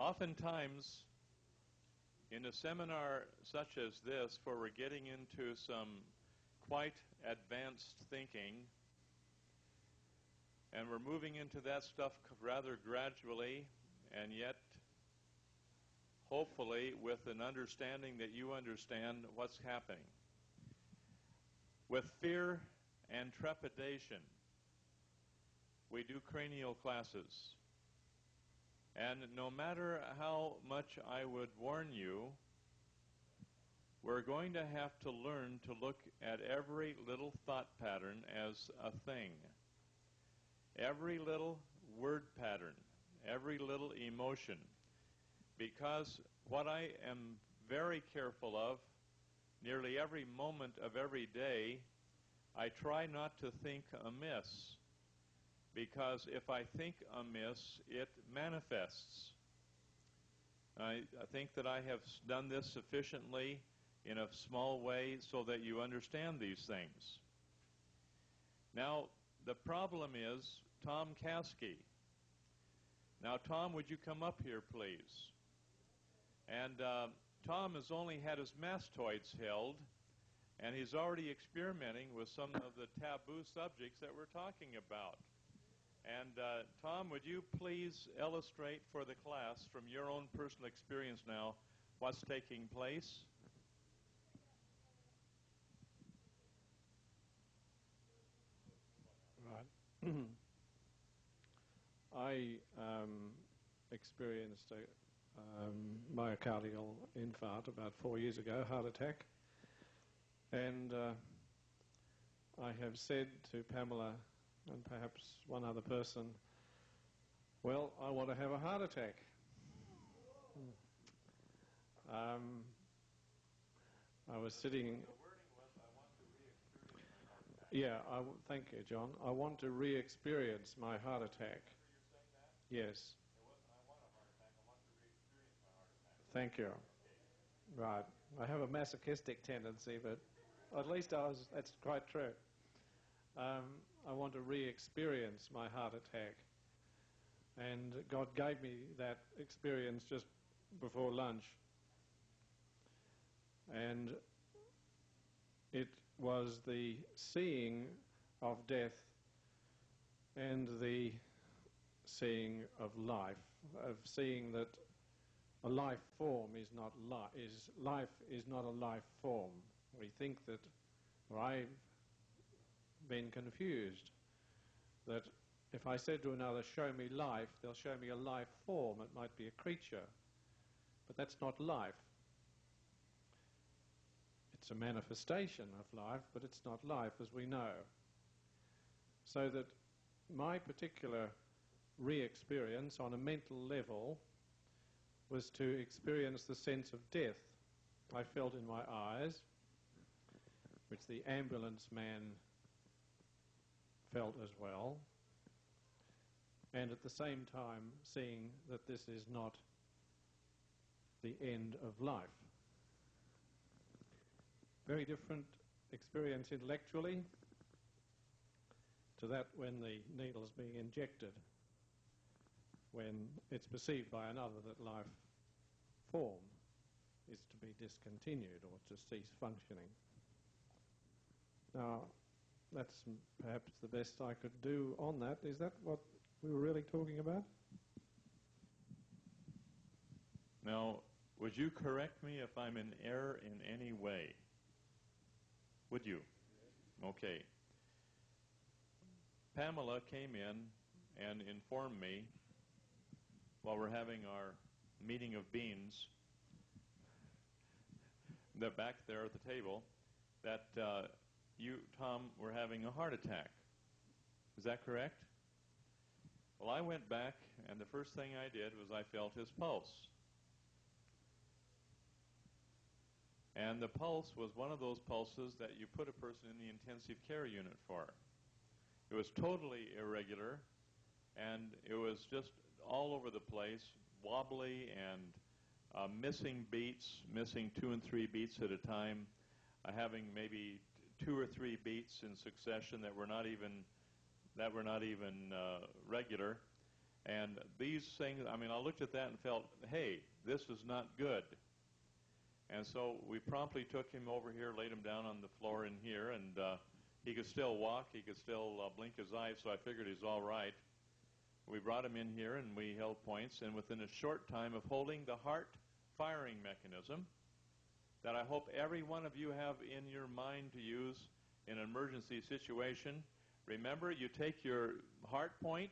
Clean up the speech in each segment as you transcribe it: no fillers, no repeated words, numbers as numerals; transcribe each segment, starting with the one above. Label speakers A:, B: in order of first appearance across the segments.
A: Oftentimes, in a seminar such as this, where we're getting into some quite advanced thinking, and we're moving into that stuff rather gradually, and yet hopefully with an understanding that you understand what's happening. With fear and trepidation, we do cranial classes. And no matter how much I would warn you, we're going to have to learn to look at every little thought pattern as a thing. Every little word pattern, every little emotion. Because what I am very careful of, nearly every moment of every day, I try not to think amiss. Because if I think amiss, it manifests. I think that I have done this sufficiently in a small way so that you understand these things. Now, the problem is Tom Caskey. Now, Tom, would you come up here, please? And Tom has only had his mastoids held, and he's already experimenting with some of the taboo subjects that we're talking about. And Tom, would you please illustrate for the class from your own personal experience now what's taking place?
B: Right. I experienced a myocardial infarct about 4 years ago, heart attack, and I have said to Pamela and perhaps one other person, well, I want to have a heart attack. I was sitting...
A: The wording was, I want to re-experience my heart attack.
B: Yeah, thank you, John. I want to re-experience my heart attack.
A: You're saying that?
B: Yes.
A: It wasn't, I want a heart attack, I want to re-experience my heart attack.
B: Thank you.
A: Okay.
B: Right. I have a masochistic tendency, but at least that's quite true. I want to re-experience my heart attack. And God gave me that experience just before lunch. And it was the seeing of death and the seeing of life, of seeing that a life form is not life is not a life form. We think that, or I've been confused, that if I said to another, show me life, they'll show me a life form. It might be a creature, but that's not life. It's a manifestation of life, but it's not life as we know. So that my particular re-experience on a mental level was to experience the sense of death. I felt in my eyes, which the ambulance man felt as well, and at the same time seeing that this is not the end of life. Very different experience intellectually to that when the needle is being injected, when it's perceived by another that life form is to be discontinued or to cease functioning. Now, that's perhaps the best I could do on that. Is that what we were really talking about?
A: Now, would you correct me if I'm in error in any way? Would you? Okay. Pamela came in and informed me while we're having our meeting of beans, that back there at the table, that you, Tom, were having a heart attack. Is that correct? Well, I went back, and the first thing I did was I felt his pulse. And the pulse was one of those pulses that you put a person in the intensive care unit for. It was totally irregular, and it was just all over the place, wobbly and missing beats, missing 2 and 3 beats at a time, having maybe 2 or 3 beats in succession that were not even regular, And these things, I mean, I looked at that and felt, hey, this is not good. And so we promptly took him over here, laid him down on the floor in here, and he could still walk, he could still blink his eyes, so I figured he's all right. We brought him in here and we held points, and within a short time of holding the heart firing mechanism that I hope every one of you have in your mind to use in an emergency situation, remember, you take your heart point,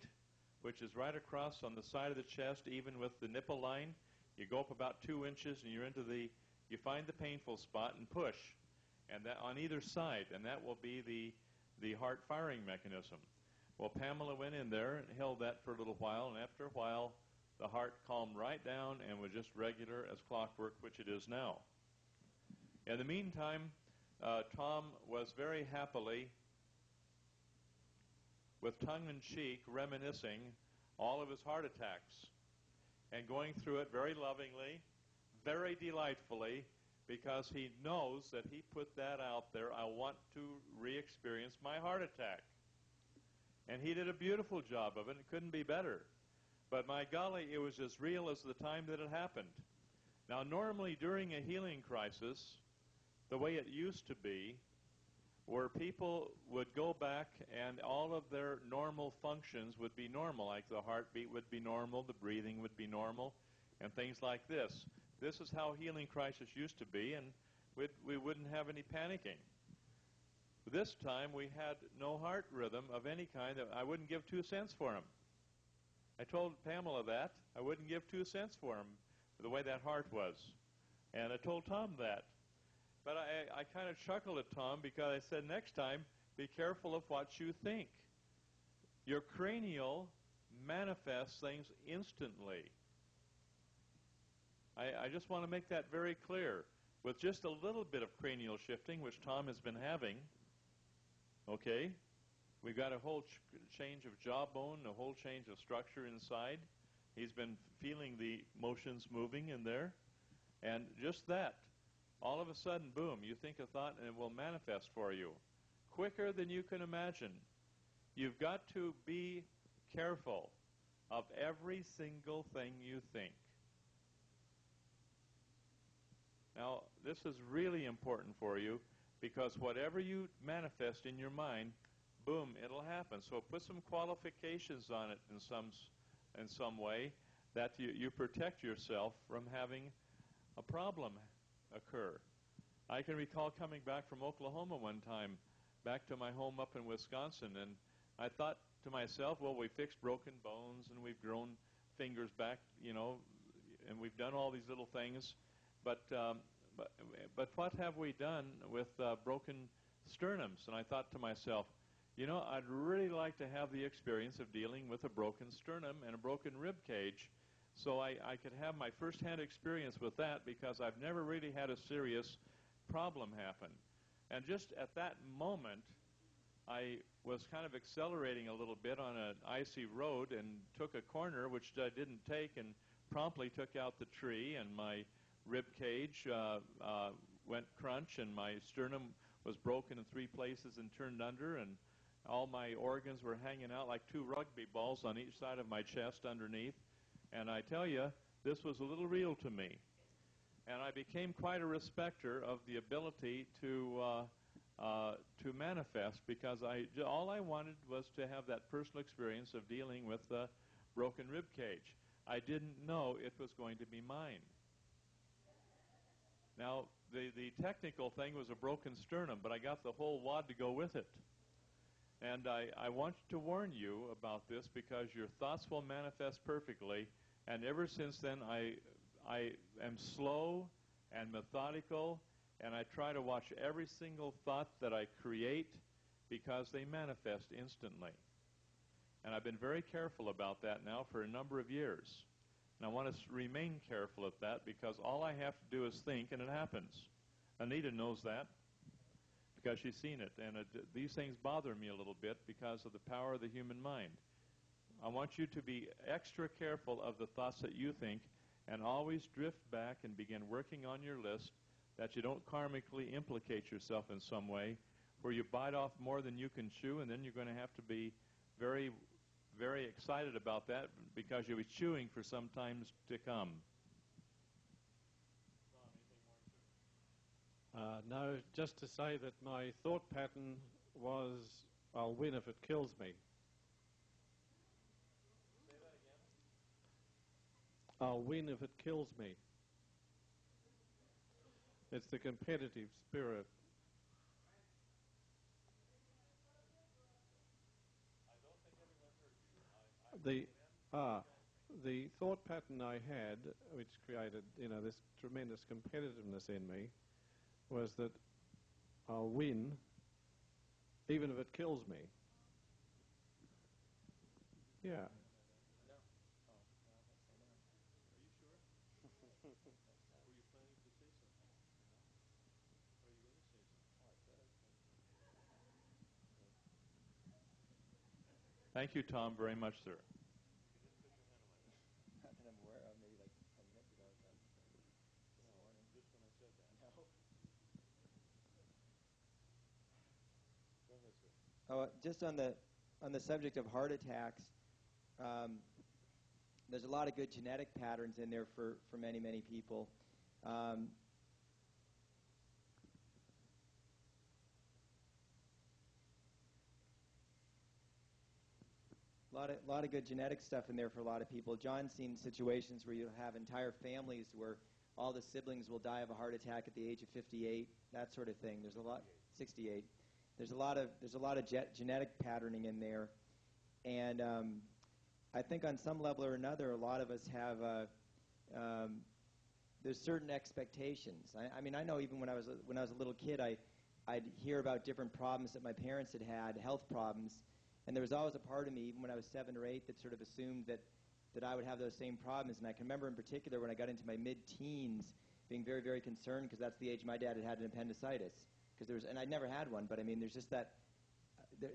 A: which is right across on the side of the chest, even with the nipple line. You go up about 2 inches and you find the painful spot and push, and that on either side, and that will be the heart firing mechanism. Well, Pamela went in there and held that for a little while, and after a while, the heart calmed right down and was just regular as clockwork, which it is now. In the meantime, Tom was very happily, with tongue-in-cheek, reminiscing all of his heart attacks and going through it very lovingly, very delightfully, because he knows that he put that out there. I want to re-experience my heart attack. And he did a beautiful job of it. It couldn't be better. But my golly, it was as real as the time that it happened. Now, normally during a healing crisis, the way it used to be, where people would go back and all of their normal functions would be normal, like the heartbeat would be normal, the breathing would be normal, and things like this. This is how healing crisis used to be, and we wouldn't have any panicking. This time we had no heart rhythm of any kind. I wouldn't give 2 cents for him. I told Pamela that. I wouldn't give 2 cents for him, the way that heart was. And I told Tom that. But I kind of chuckled at Tom because I said, next time, be careful of what you think. Your cranial manifests things instantly. I just want to make that very clear. With just a little bit of cranial shifting, which Tom has been having, okay, we've got a whole change of jawbone, a whole change of structure inside. He's been feeling the motions moving in there. And just that, all of a sudden, boom, you think a thought and it will manifest for you quicker than you can imagine. You've got to be careful of every single thing you think. Now, this is really important for you because whatever you manifest in your mind, boom, it'll happen. So put some qualifications on it in some way that you protect yourself from having a problem occur. I can recall coming back from Oklahoma one time, back to my home up in Wisconsin, and I thought to myself, well, we fixed broken bones and we've grown fingers back, you know, and we've done all these little things, but what have we done with broken sternums? And I thought to myself, you know, I'd really like to have the experience of dealing with a broken sternum and a broken rib cage, so I could have my first-hand experience with that, because I've never really had a serious problem happen. And just at that moment, I was kind of accelerating a little bit on an icy road and took a corner, which I didn't take, and promptly took out the tree, and my rib cage went crunch, and my sternum was broken in 3 places and turned under, and all my organs were hanging out like 2 rugby balls on each side of my chest underneath. And I tell you, this was a little real to me. And I became quite a respecter of the ability to manifest, because all I wanted was to have that personal experience of dealing with the broken rib cage. I didn't know it was going to be mine. Now, the technical thing was a broken sternum, but I got the whole wad to go with it. And I want to warn you about this, because your thoughts will manifest perfectly. And ever since then, I am slow and methodical, and I try to watch every single thought that I create, because they manifest instantly. And I've been very careful about that now for a number of years. And I want to remain careful at that, because all I have to do is think, and it happens. Anita knows that, because she's seen it. And these things bother me a little bit because of the power of the human mind. I want you to be extra careful of the thoughts that you think, and always drift back and begin working on your list, that you don't karmically implicate yourself in some way where you bite off more than you can chew, and then you're going to have to be very, very excited about that because you'll be chewing for some times to come.
B: No, just to say that my thought pattern was, I'll win if it kills me.
A: Say that again.
B: I'll win if it kills me. It's the competitive spirit.
A: I don't think everyone heard you.
B: The thought pattern I had, which created, this tremendous competitiveness in me, was that I'll win even if it kills me. Yeah.
A: No. Oh, no, that's so nice. Are you sure? Were you planning to say something? No? Are you going to say something? Thank you, Tom, very much, sir.
C: Not that I'm aware of, maybe like 10 minutes ago.
A: Just when I said that.
C: No.
A: Go ahead, sir.
C: Oh, just on the subject of heart attacks, there's a lot of good genetic patterns in there for many people. A lot of good genetic stuff in there for a lot of people. John's seen situations where you have entire families where all the siblings will die of a heart attack at the age of 58, that sort of thing. There's a lot, 68. There's a lot of genetic patterning in there, and I think on some level or another, a lot of us have there's certain expectations. I mean, I know even when I was a little kid, I'd hear about different problems that my parents had, health problems, and there was always a part of me, even when I was 7 or 8, that sort of assumed that I would have those same problems. And I can remember in particular when I got into my mid-teens being very, very concerned because that's the age my dad had an appendicitis. And I'd never had one, but I mean, there's just that,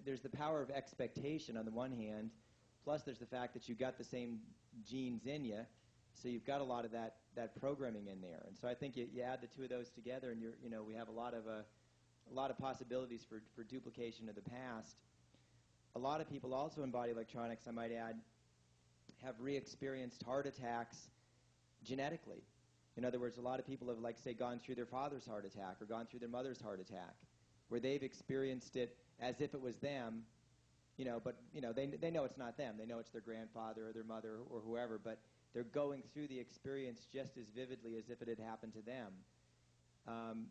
C: there's the power of expectation on the one hand, plus there's the fact that you got the same genes in you, so you've got a lot of that programming in there. And so I think you add the two of those together, and we have a lot of possibilities for duplication of the past. A lot of people also in body electronics, I might add, have re-experienced heart attacks genetically. In other words, a lot of people have, like, say, gone through their father's heart attack or gone through their mother's heart attack, where they've experienced it as if it was them, but they know it's not them. They know it's their grandfather or their mother or whoever, but they're going through the experience just as vividly as if it had happened to them.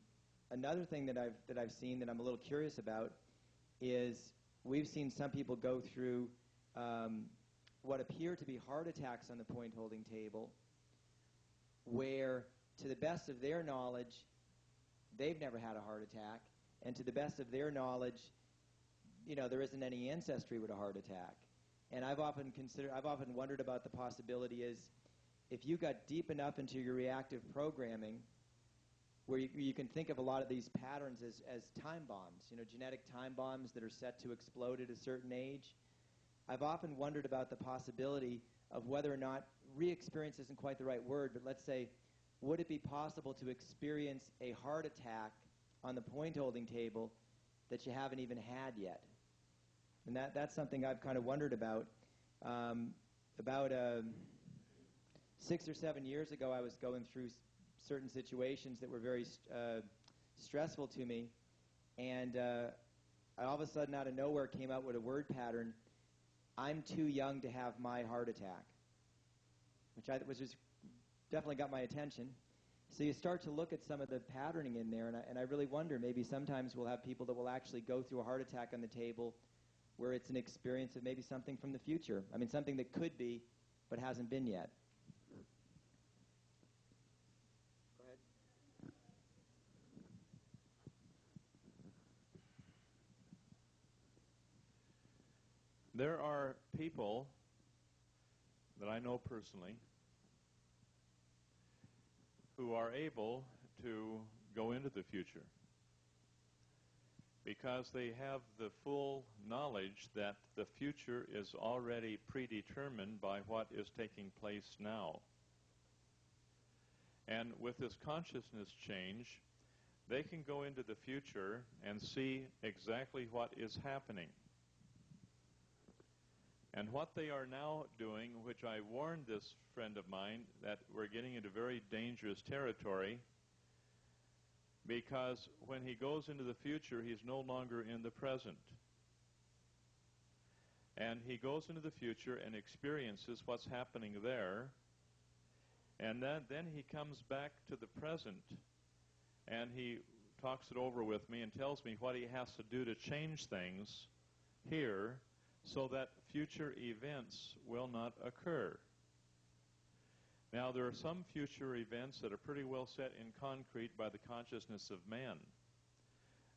C: Another thing that I've seen that I'm a little curious about is we've seen some people go through what appear to be heart attacks on the point holding table, where, to the best of their knowledge, they've never had a heart attack, and to the best of their knowledge, there isn't any ancestry with a heart attack. And I've often wondered about the possibility is, if you got deep enough into your reactive programming, where you can think of a lot of these patterns as time bombs, genetic time bombs that are set to explode at a certain age. I've often wondered about the possibility of whether or not, re-experience isn't quite the right word, but let's say, would it be possible to experience a heart attack on the point holding table that you haven't even had yet? And that's something I've kind of wondered about. About 6 or 7 years ago, I was going through certain situations that were very stressful to me, and I all of a sudden, out of nowhere, came out with a word pattern: "I'm too young to have my heart attack," which just definitely got my attention. So you start to look at some of the patterning in there, and I really wonder, maybe sometimes we'll have people that will actually go through a heart attack on the table where it's an experience of maybe something from the future. I mean, something that could be, but hasn't been yet. Go ahead.
A: There are people that I know personally who are able to go into the future because they have the full knowledge that the future is already predetermined by what is taking place now. And with this consciousness change, they can go into the future and see exactly what is happening. And what they are now doing, which I warned this friend of mine, that we're getting into very dangerous territory, because when he goes into the future, he's no longer in the present. And he goes into the future and experiences what's happening there, and then he comes back to the present, and he talks it over with me and tells me what he has to do to change things here so that future events will not occur. Now, there are some future events that are pretty well set in concrete by the consciousness of man.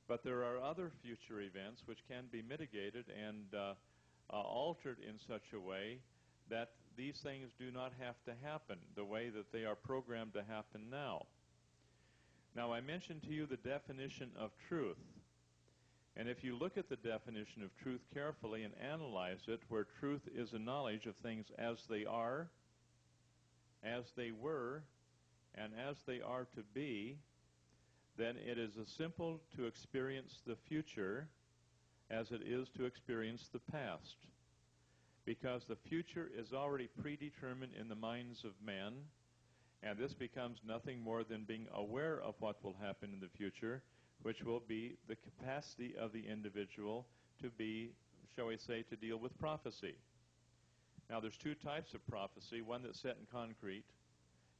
A: But there are other future events which can be mitigated and altered in such a way that these things do not have to happen the way that they are programmed to happen now. Now, I mentioned to you the definition of truth. And if you look at the definition of truth carefully and analyze it, where truth is a knowledge of things as they are, as they were, and as they are to be, then it is as simple to experience the future as it is to experience the past. Because the future is already predetermined in the minds of men, and this becomes nothing more than being aware of what will happen in the future, which will be the capacity of the individual to be, shall we say, to deal with prophecy. Now, there's two types of prophecy, one that's set in concrete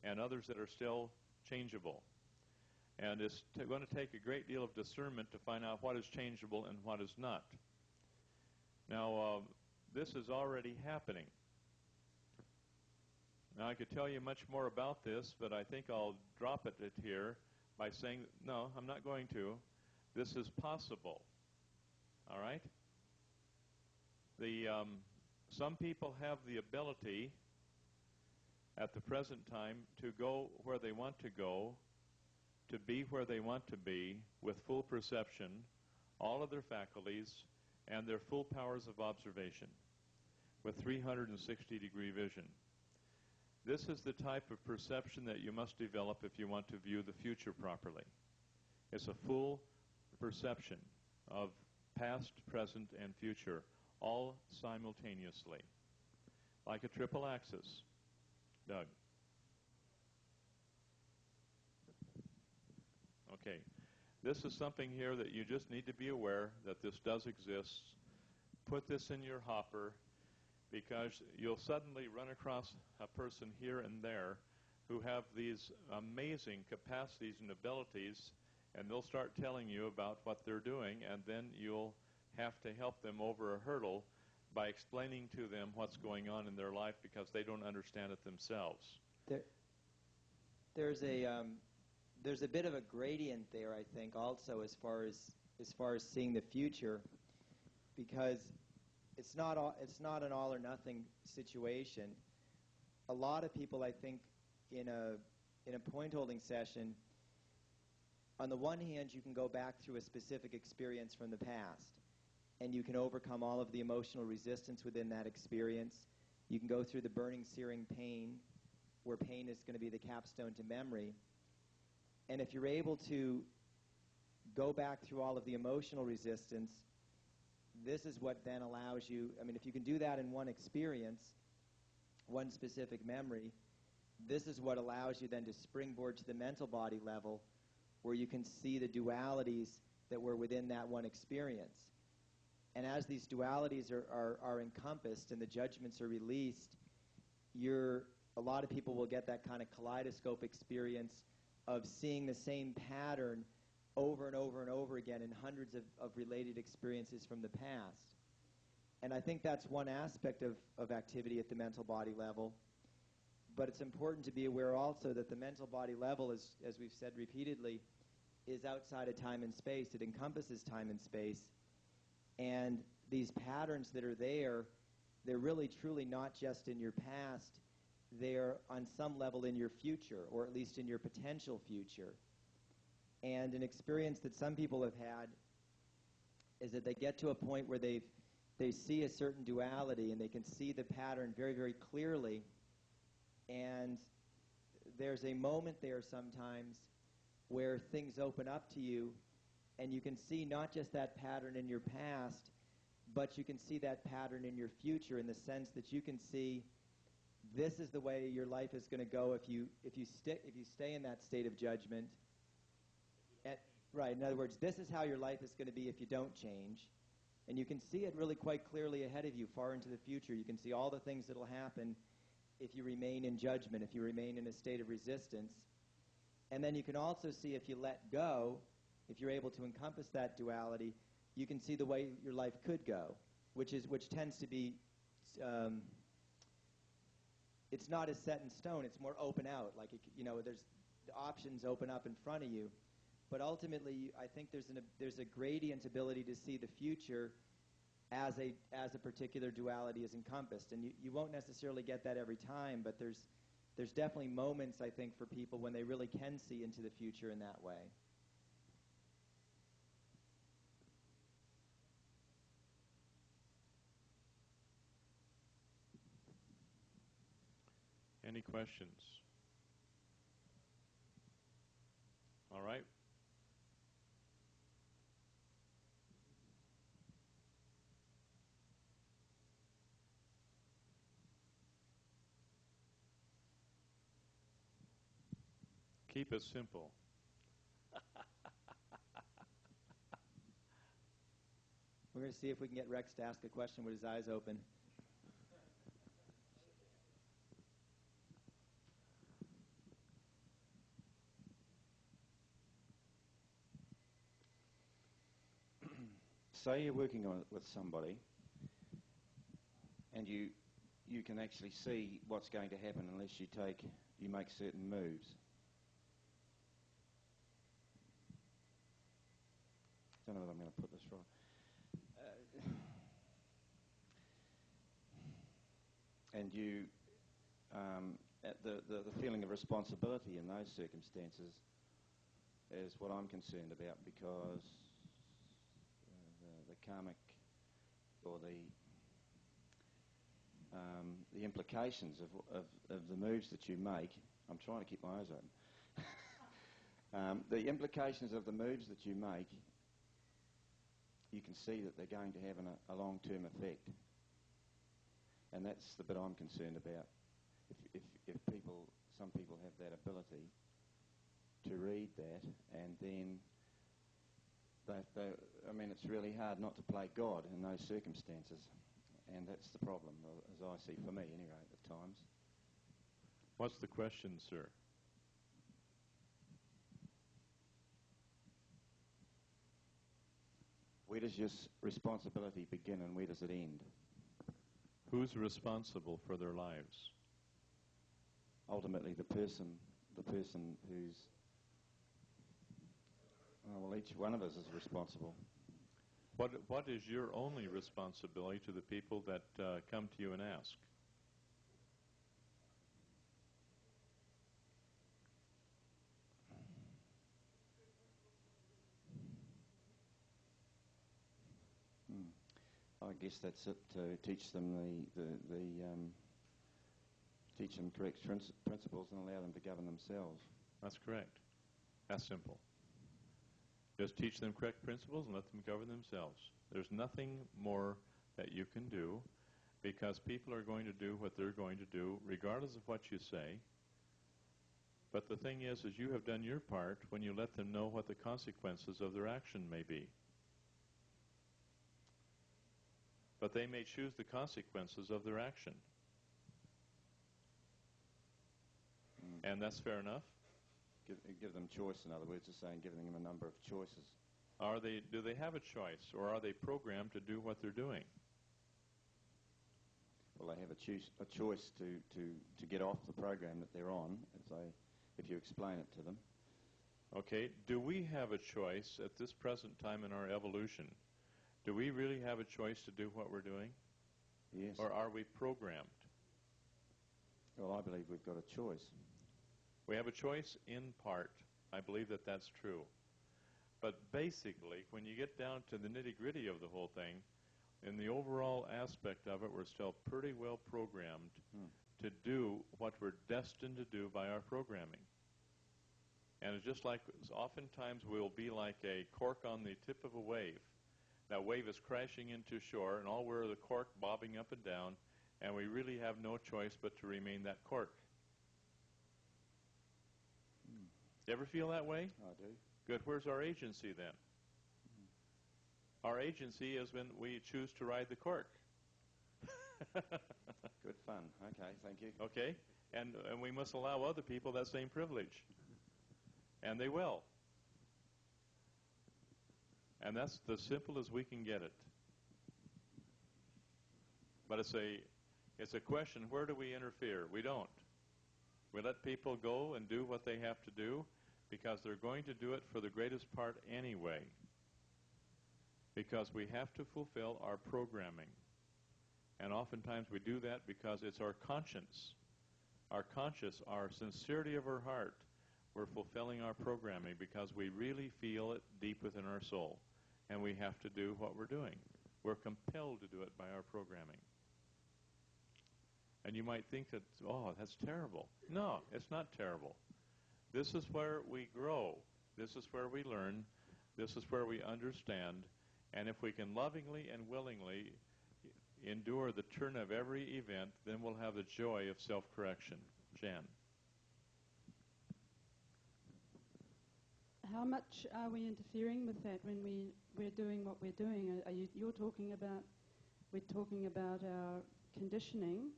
A: and others that are still changeable. And it's going to take a great deal of discernment to find out what is changeable and what is not. Now, this is already happening. Now, I could tell you much more about this, but I think I'll drop it here by saying, no, I'm not going to. This is possible. All right? Some people have the ability at the present time to go where they want to go, to be where they want to be, with full perception, all of their faculties, and their full powers of observation, with 360-degree vision. This is the type of perception that you must develop if you want to view the future properly. It's a full perception of past, present, and future, all simultaneously, like a triple axis. Doug. Okay. This is something here that you just need to be aware that this does exist. Put this in your hopper, because you'll suddenly run across a person here and there who have these amazing capacities and abilities, and they'll start telling you about what they're doing, and then you'll have to help them over a hurdle by explaining to them what's going on in their life because they don't understand it themselves.
C: There's a bit of a gradient there, I think, also as far as seeing the future, because it's not an all or nothing situation. A lot of people, I think, in a point holding session, on the one hand, you can go back through a specific experience from the past, and you can overcome all of the emotional resistance within that experience. You can go through the burning, searing pain, where pain is going to be the capstone to memory. And if you're able to go back through all of the emotional resistance, this is what then allows you, I mean, if you can do that in one experience, one specific memory, this is what allows you then to springboard to the mental body level, where you can see the dualities that were within that one experience. And as these dualities are encompassed and the judgments are released, a lot of people will get that kind of kaleidoscope experience of seeing the same pattern over and over and over again in hundreds of related experiences from the past. And I think that's one aspect of activity at the mental body level. But it's important to be aware also that the mental body level, as we've said repeatedly, is outside of time and space. It encompasses time and space. And these patterns that are there, they're really truly not just in your past. They're on some level in your future, or at least in your potential future. And an experience that some people have had is that they get to a point where they see a certain duality and they can see the pattern very, very clearly. And there's a moment there sometimes where things open up to you, and you can see not just that pattern in your past, but you can see that pattern in your future in the sense that you can see this is the way your life is going to go if you stay in that state of judgment. Right. In other words, this is how your life is going to be if you don't change. And you can see it really quite clearly ahead of you, far into the future. You can see all the things that will happen if you remain in judgment, if you remain in a state of resistance. And then you can also see if you let go, if you're able to encompass that duality, you can see the way your life could go, which tends to be, it's not as set in stone. It's more open out. Like, there's the options open up in front of you. But ultimately, I think there's a gradient ability to see the future as a particular duality is encompassed. And you won't necessarily get that every time, but there's definitely moments, I think, for people when they really can see into the future in that way.
A: Any questions? All right. Keep it simple.
C: We're going to see if we can get Rex to ask a question with his eyes open.
D: Say you're working on it with somebody, and you can actually see what's going to happen unless you make certain moves. I don't know whether I'm going to put this right. And the feeling of responsibility in those circumstances is what I'm concerned about, because the karmic or the implications of the moves that you make. I'm trying to keep my eyes open. The implications of the moves that you make, you can see that they're going to have a long-term effect, and that's the bit I'm concerned about. If some people have that ability to read that, and then it's really hard not to play God in those circumstances, and that's the problem, as I see, for me anyway, at times.
A: What's the question, sir?
D: Where does your responsibility begin and where does it end?
A: Who's responsible for their lives?
D: Ultimately, the person who's... well, each one of us is responsible.
A: What is your only responsibility to the people that come to you and ask?
D: I guess that's it, to teach them teach them correct principles and allow them to govern themselves.
A: That's correct. That's simple. Just teach them correct principles and let them govern themselves. There's nothing more that you can do, because people are going to do what they're going to do regardless of what you say. But the thing is you have done your part when you let them know what the consequences of their action may be. But they may choose the consequences of their action. And that's fair enough?
D: Give them choice, in other words, just saying, giving them a number of choices.
A: Do they have a choice, or are they programmed to do what they're doing?
D: Well, they have a choice to get off the program that they're on, if you explain it to them.
A: Okay, do we have a choice at this present time in our evolution? Do we really have a choice to do what we're doing?
D: Yes.
A: Or are we programmed?
D: Well, I believe we've got a choice.
A: We have a choice in part. I believe that that's true. But basically, when you get down to the nitty-gritty of the whole thing, in the overall aspect of it, we're still pretty well programmed to do what we're destined to do by our programming. And it's just like, oftentimes we'll be like a cork on the tip of a wave. That wave is crashing into shore, and all we're the cork bobbing up and down, and we really have no choice but to remain that cork. You ever feel that way?
D: I do.
A: Good. Where's our agency then? Our agency is when we choose to ride the cork.
D: Good fun. Okay, thank you.
A: Okay? And we must allow other people that same privilege. And they will. And that's as simple as we can get it. But it's a question, where do we interfere? We don't. We let people go and do what they have to do because they're going to do it for the greatest part anyway. Because we have to fulfill our programming. And oftentimes we do that because it's our conscience. Our conscience, our sincerity of our heart. We're fulfilling our programming because we really feel it deep within our soul. And we have to do what we're doing. We're compelled to do it by our programming. And you might think that, oh, that's terrible. No, it's not terrible. This is where we grow. This is where we learn. This is where we understand. And if we can lovingly and willingly endure the turn of every event, then we'll have the joy of self-correction. Jan.
E: How much are we interfering with that when we're doing what we're doing? We're talking about our conditioning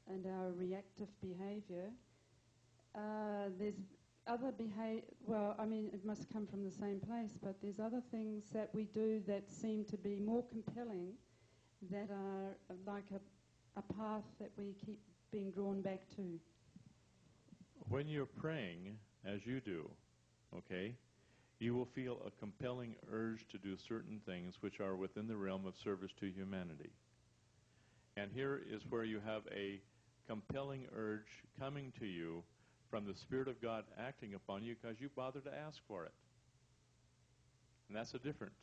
E: and our reactive behavior. There's other well, I mean, it must come from the same place, but there's other things that we do that seem to be more compelling, that are like a path that we keep being drawn back to.
A: When you're praying, as you do, okay, you will feel a compelling urge to do certain things which are within the realm of service to humanity. And here is where you have a compelling urge coming to you from the Spirit of God acting upon you because you bothered to ask for it. And that's a different.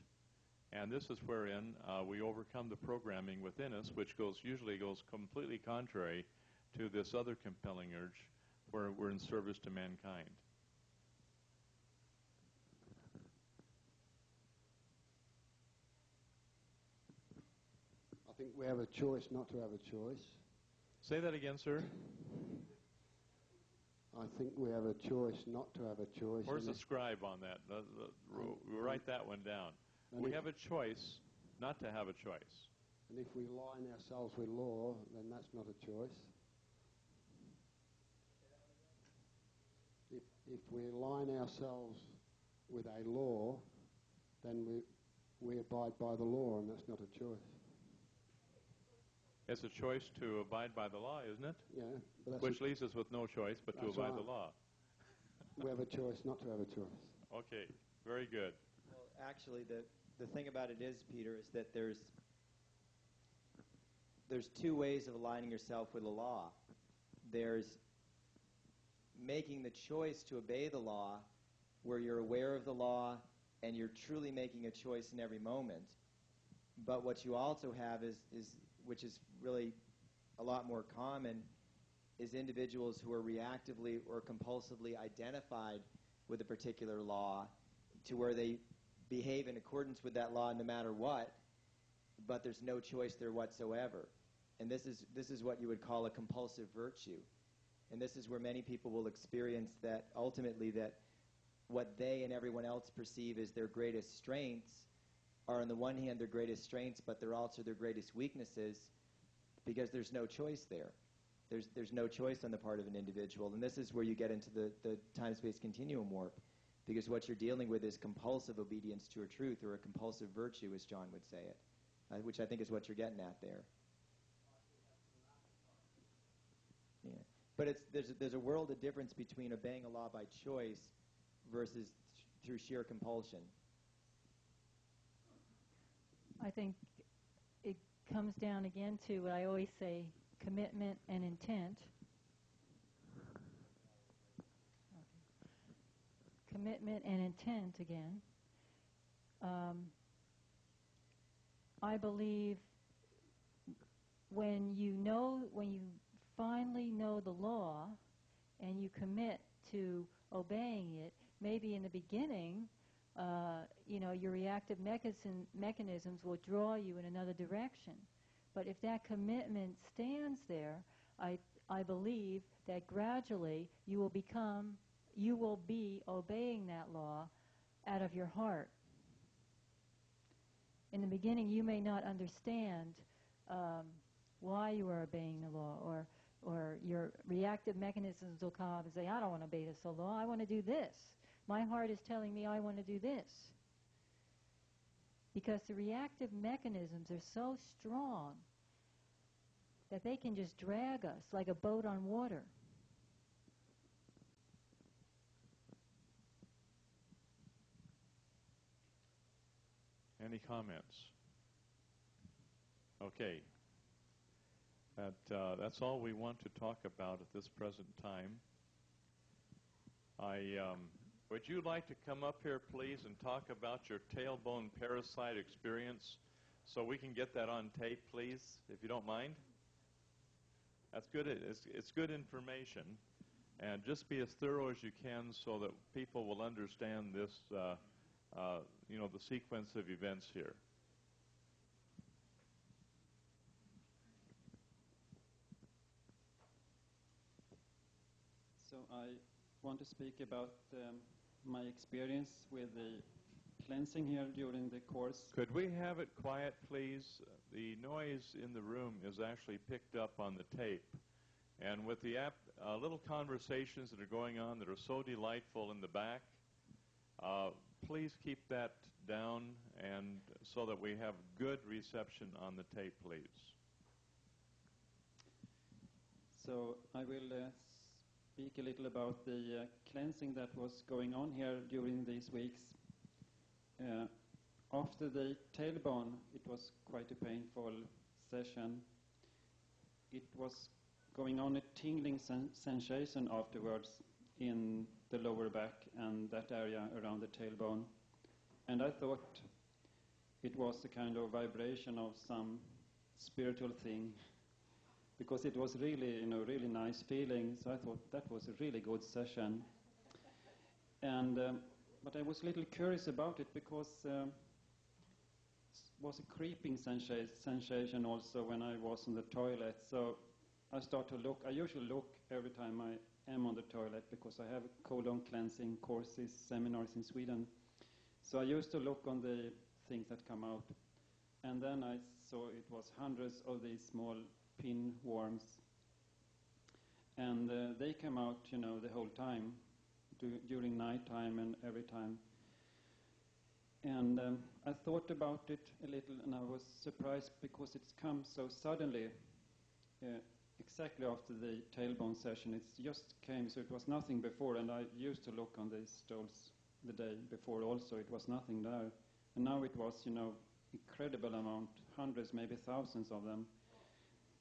A: And this is wherein we overcome the programming within us, which usually goes completely contrary to this other compelling urge where we're in service to mankind.
F: I think we have a choice not to have a choice.
A: Say that again, sir.
F: I think we have a choice not to have a choice.
A: Where's the scribe on that? We'll write that one down. We have a choice not to have a choice.
F: And if we line ourselves with law, then that's not a choice. If we align ourselves with a law, then we abide by the law, and that's not a choice.
A: It's a choice to abide by the law, isn't it?
F: Yeah. But
A: Which leaves us with no choice but to abide the law.
F: We have a choice not to have a choice.
A: Okay, very good.
C: Well, actually, the thing about it is, Peter, is that there's two ways of aligning yourself with the law. There's making the choice to obey the law, where you're aware of the law and you're truly making a choice in every moment. But what you also have is which is really a lot more common, is individuals who are reactively or compulsively identified with a particular law to where they behave in accordance with that law no matter what, but there's no choice there whatsoever. And this is what you would call a compulsive virtue. And this is where many people will experience that ultimately that what they and everyone else perceive as their greatest strengths are on the one hand their greatest strengths, but they're also their greatest weaknesses, because there's no choice there. There's no choice on the part of an individual. And this is where you get into the time-space continuum warp, because what you're dealing with is compulsive obedience to a truth, or a compulsive virtue, as John would say it, which I think is what you're getting at there. Yeah. But there's a world of difference between obeying a law by choice versus through sheer compulsion.
G: I think it comes down again to what I always say, commitment and intent. Commitment and intent again. I believe when you finally know the law and you commit to obeying it, maybe in the beginning your reactive mechanisms will draw you in another direction. But if that commitment stands there, I believe that gradually you will be obeying that law out of your heart. In the beginning, you may not understand why you are obeying the law, or your reactive mechanisms will come up and say, I don't want to obey this law, I want to do this. My heart is telling me I want to do this. Because the reactive mechanisms are so strong that they can just drag us like a boat on water.
A: Any comments? Okay. That's all we want to talk about at this present time. Would you like to come up here, please, and talk about your tailbone parasite experience so we can get that on tape, please, if you don't mind? That's good. It's good information. And just be as thorough as you can so that people will understand this, the sequence of events here.
H: So I want to speak about my experience with the cleansing here during the course.
A: Could we have it quiet, please? The noise in the room is actually picked up on the tape. And with the little conversations that are going on that are so delightful in the back, please keep that down and so that we have good reception on the tape, please.
H: So I will speak a little about the cleansing that was going on here during these weeks. After the tailbone, it was quite a painful session. It was going on a tingling sensation afterwards in the lower back and that area around the tailbone. And I thought it was a kind of vibration of some spiritual thing, because it was really, really nice feeling. So I thought that was a really good session. And but I was a little curious about it because it was a creeping sensation also when I was in the toilet. So I start to look. I usually look every time I am on the toilet because I have colon cleansing courses, seminars in Sweden. So I used to look on the things that come out. And then I saw it was hundreds of these small pinworms. And they came out, the whole time, during night time and every time. And I thought about it a little, and I was surprised because it's come so suddenly, exactly after the tailbone session. It just came, so it was nothing before, and I used to look on these stools the day before also. It was nothing there. And now it was, incredible amount, hundreds, maybe thousands of them.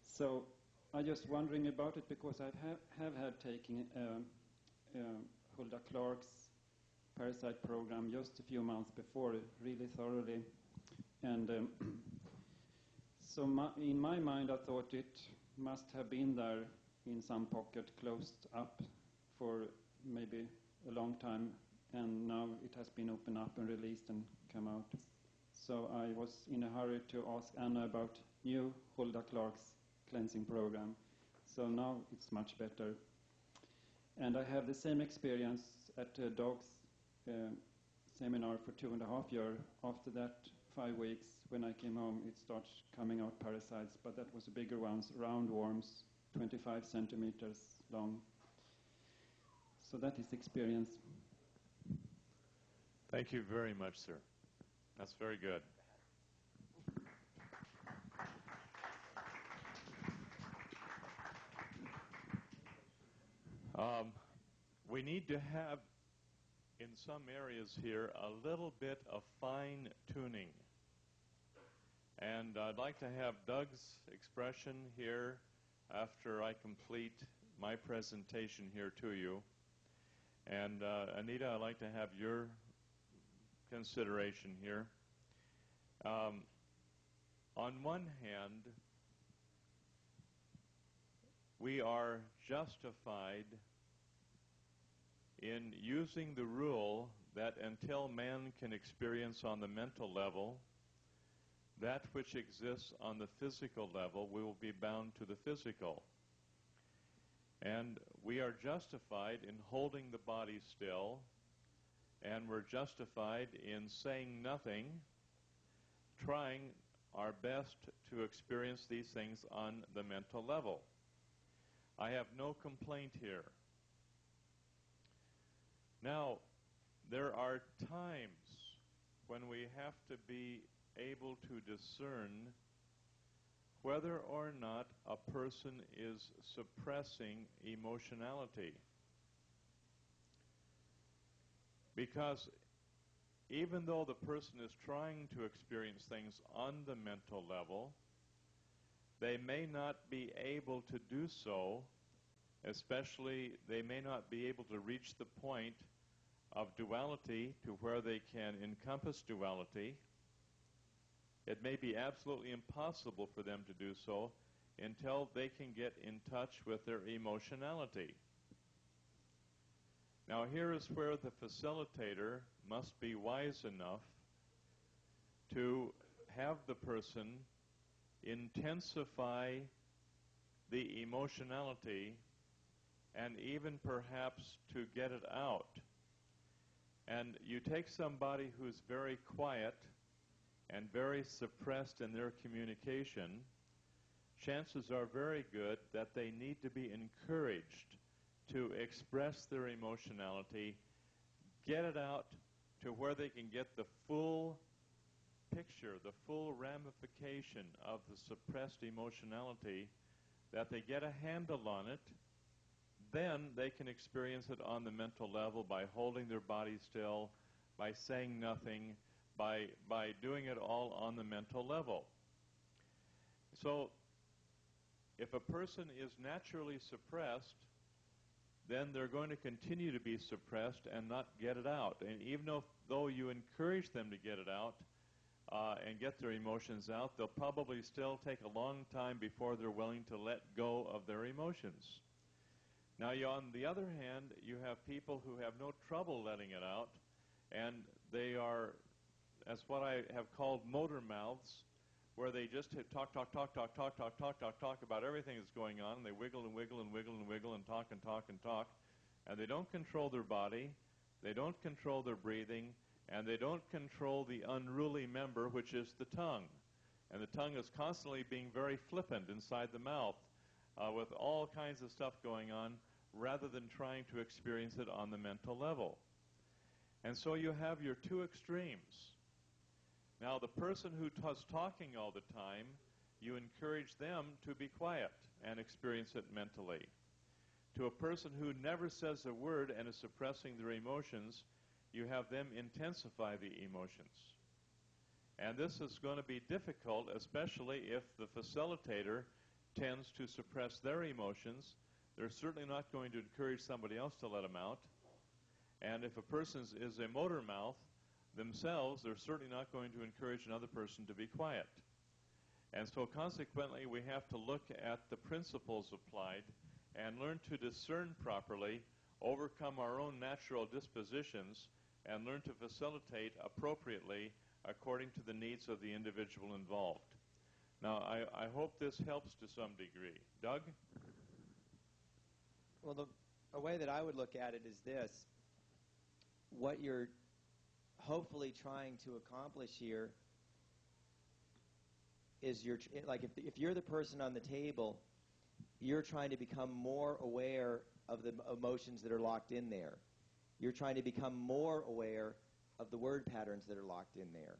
H: So I just wondering about it because I have had taken Hulda Clark's parasite program just a few months before, really thoroughly. And so in my mind I thought it must have been there in some pocket, closed up for maybe a long time, and now it has been opened up and released and come out. So I was in a hurry to ask Anna about new Hulda Clark's cleansing program. So now it's much better. And I have the same experience at a dog's seminar for 2.5 years. After that, 5 weeks, when I came home, it starts coming out parasites, but that was the bigger ones, round worms, 25 centimeters long. So that is experience.
A: Thank you very much, sir. That's very good. We need to have, in some areas here, a little bit of fine tuning. And I'd like to have Doug's expression here after I complete my presentation here to you. And Anita, I'd like to have your consideration here. On one hand, we are justified in using the rule that until man can experience on the mental level that which exists on the physical level, we will be bound to the physical. And we are justified in holding the body still, and we're justified in saying nothing, trying our best to experience these things on the mental level. I have no complaint here. Now, there are times when we have to be able to discern whether or not a person is suppressing emotionality. Because even though the person is trying to experience things on the mental level, they may not be able to do so, especially they may not be able to reach the point of duality to where they can encompass duality. It may be absolutely impossible for them to do so until they can get in touch with their emotionality. Now here is where the facilitator must be wise enough to have the person intensify the emotionality and even perhaps to get it out. And you take somebody who's very quiet and very suppressed in their communication, chances are very good that they need to be encouraged to express their emotionality, get it out to where they can get the full picture, the full ramification of the suppressed emotionality, that they get a handle on it. Then they can experience it on the mental level by holding their body still, by saying nothing, by doing it all on the mental level. So if a person is naturally suppressed, then they're going to continue to be suppressed and not get it out. And even though you encourage them to get it out and get their emotions out, they'll probably still take a long time before they're willing to let go of their emotions. Now, on the other hand, you have people who have no trouble letting it out, and they are, as what I have called motor mouths, where they just talk about everything that's going on, and they wiggle and wiggle and wiggle and wiggle and talk, and they don't control their body, they don't control their breathing, and they don't control the unruly member, which is the tongue. And the tongue is constantly being very flippant inside the mouth, with all kinds of stuff going on, rather than trying to experience it on the mental level. And so you have your two extremes. Now, the person who is talking all the time, you encourage them to be quiet and experience it mentally. To a person who never says a word and is suppressing their emotions, you have them intensify the emotions. And this is going to be difficult, especially if the facilitator tends to suppress their emotions. They're certainly not going to encourage somebody else to let them out. And if a person is a motor mouth themselves, they're certainly not going to encourage another person to be quiet. And so consequently, we have to look at the principles applied and learn to discern properly, overcome our own natural dispositions, and learn to facilitate appropriately according to the needs of the individual involved. Now, I hope this helps to some degree. Doug?
C: Well, a way that I would look at it is this. What you're hopefully trying to accomplish here is like if you're the person on the table, you're trying to become more aware of the emotions that are locked in there. You're trying to become more aware of the word patterns that are locked in there.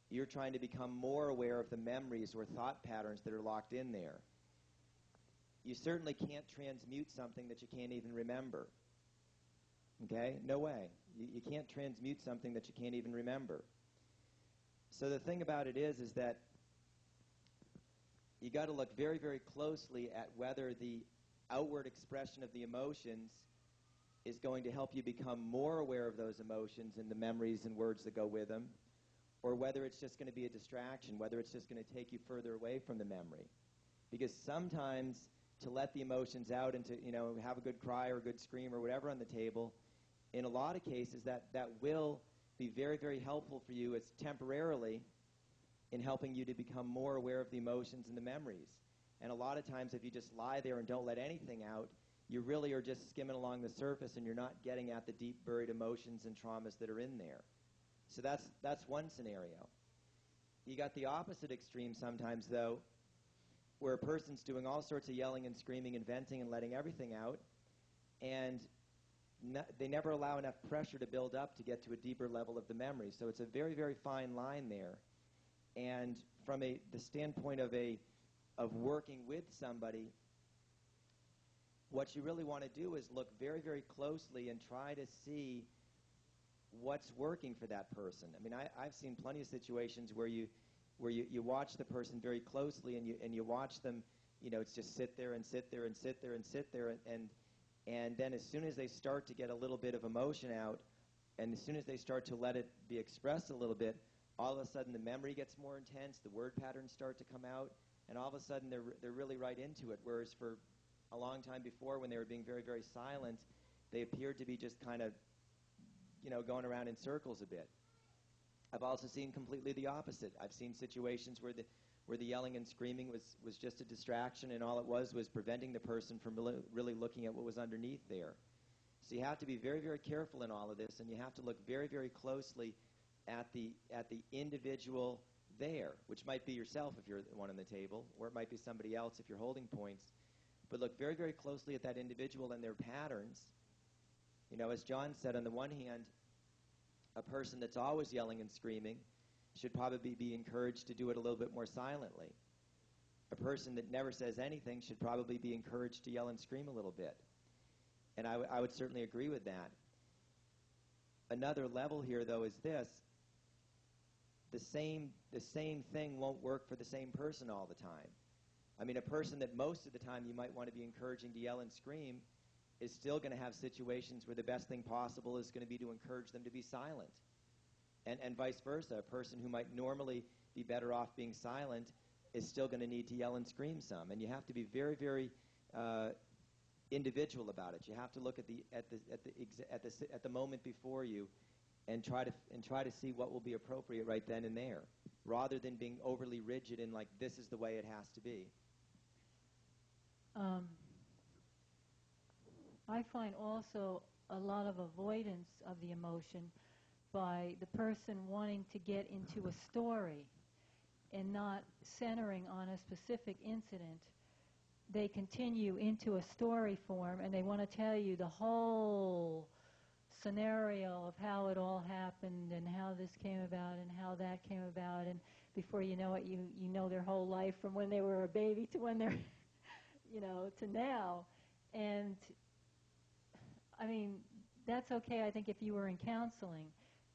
C: You're trying to become more aware of the memories or thought patterns that are locked in there. You certainly can't transmute something that you can't even remember. Okay? No way. You can't transmute something that you can't even remember. So the thing about it is that you got to look very, very closely at whether the outward expression of the emotions is going to help you become more aware of those emotions and the memories and words that go with them, or whether it's just going to be a distraction, whether it's just going to take you further away from the memory. Because sometimes to let the emotions out and to, have a good cry or a good scream or whatever on the table in a lot of cases, that will be very, very helpful for you. It's temporarily in helping you to become more aware of the emotions and the memories. And a lot of times, if you just lie there and don't let anything out, you really are just skimming along the surface, and you're not getting at the deep buried emotions and traumas that are in there. So that's one scenario. You got the opposite extreme sometimes, though, where a person's doing all sorts of yelling and screaming and venting and letting everything out, and they never allow enough pressure to build up to get to a deeper level of the memory. So it's a very, very fine line there. And from the standpoint of working with somebody, what you really want to do is look very, very closely and try to see what's working for that person. I mean, I've seen plenty of situations where you watch the person very closely, and you watch them, it's just sit there and sit there and sit there and sit there, and then as soon as they start to get a little bit of emotion out, and as soon as they start to let it be expressed a little bit, all of a sudden the memory gets more intense, the word patterns start to come out, and all of a sudden they're really right into it. Whereas for a long time before, when they were being very, very silent, they appeared to be just kind of, going around in circles a bit. I've also seen completely the opposite. I've seen situations where the yelling and screaming was just a distraction, and all it was preventing the person from really looking at what was underneath there. So you have to be very, very careful in all of this, and you have to look very, very closely at the individual there, which might be yourself if you're the one on the table, or it might be somebody else if you're holding points. But look very, very closely at that individual and their patterns. As John said, on the one hand, a person that's always yelling and screaming should probably be encouraged to do it a little bit more silently. A person that never says anything should probably be encouraged to yell and scream a little bit. And I would certainly agree with that. Another level here, though, is this. The same thing won't work for the same person all the time. I mean, a person that most of the time you might want to be encouraging to yell and scream is still going to have situations where the best thing possible is going to be to encourage them to be silent. And vice versa. A person who might normally be better off being silent is still going to need to yell and scream some. And you have to be very, very individual about it. You have to look at the moment before you and try to see what will be appropriate right then and there, rather than being overly rigid in like, this is the way it has to be.
G: I find also a lot of avoidance of the emotion by the person wanting to get into a story and not centering on a specific incident. They continue into a story form, and they want to tell you the whole scenario of how it all happened and how this came about and how that came about, and before you know it, you know their whole life from when they were a baby to when they're, to now. And I mean, that's okay, I think, if you were in counseling,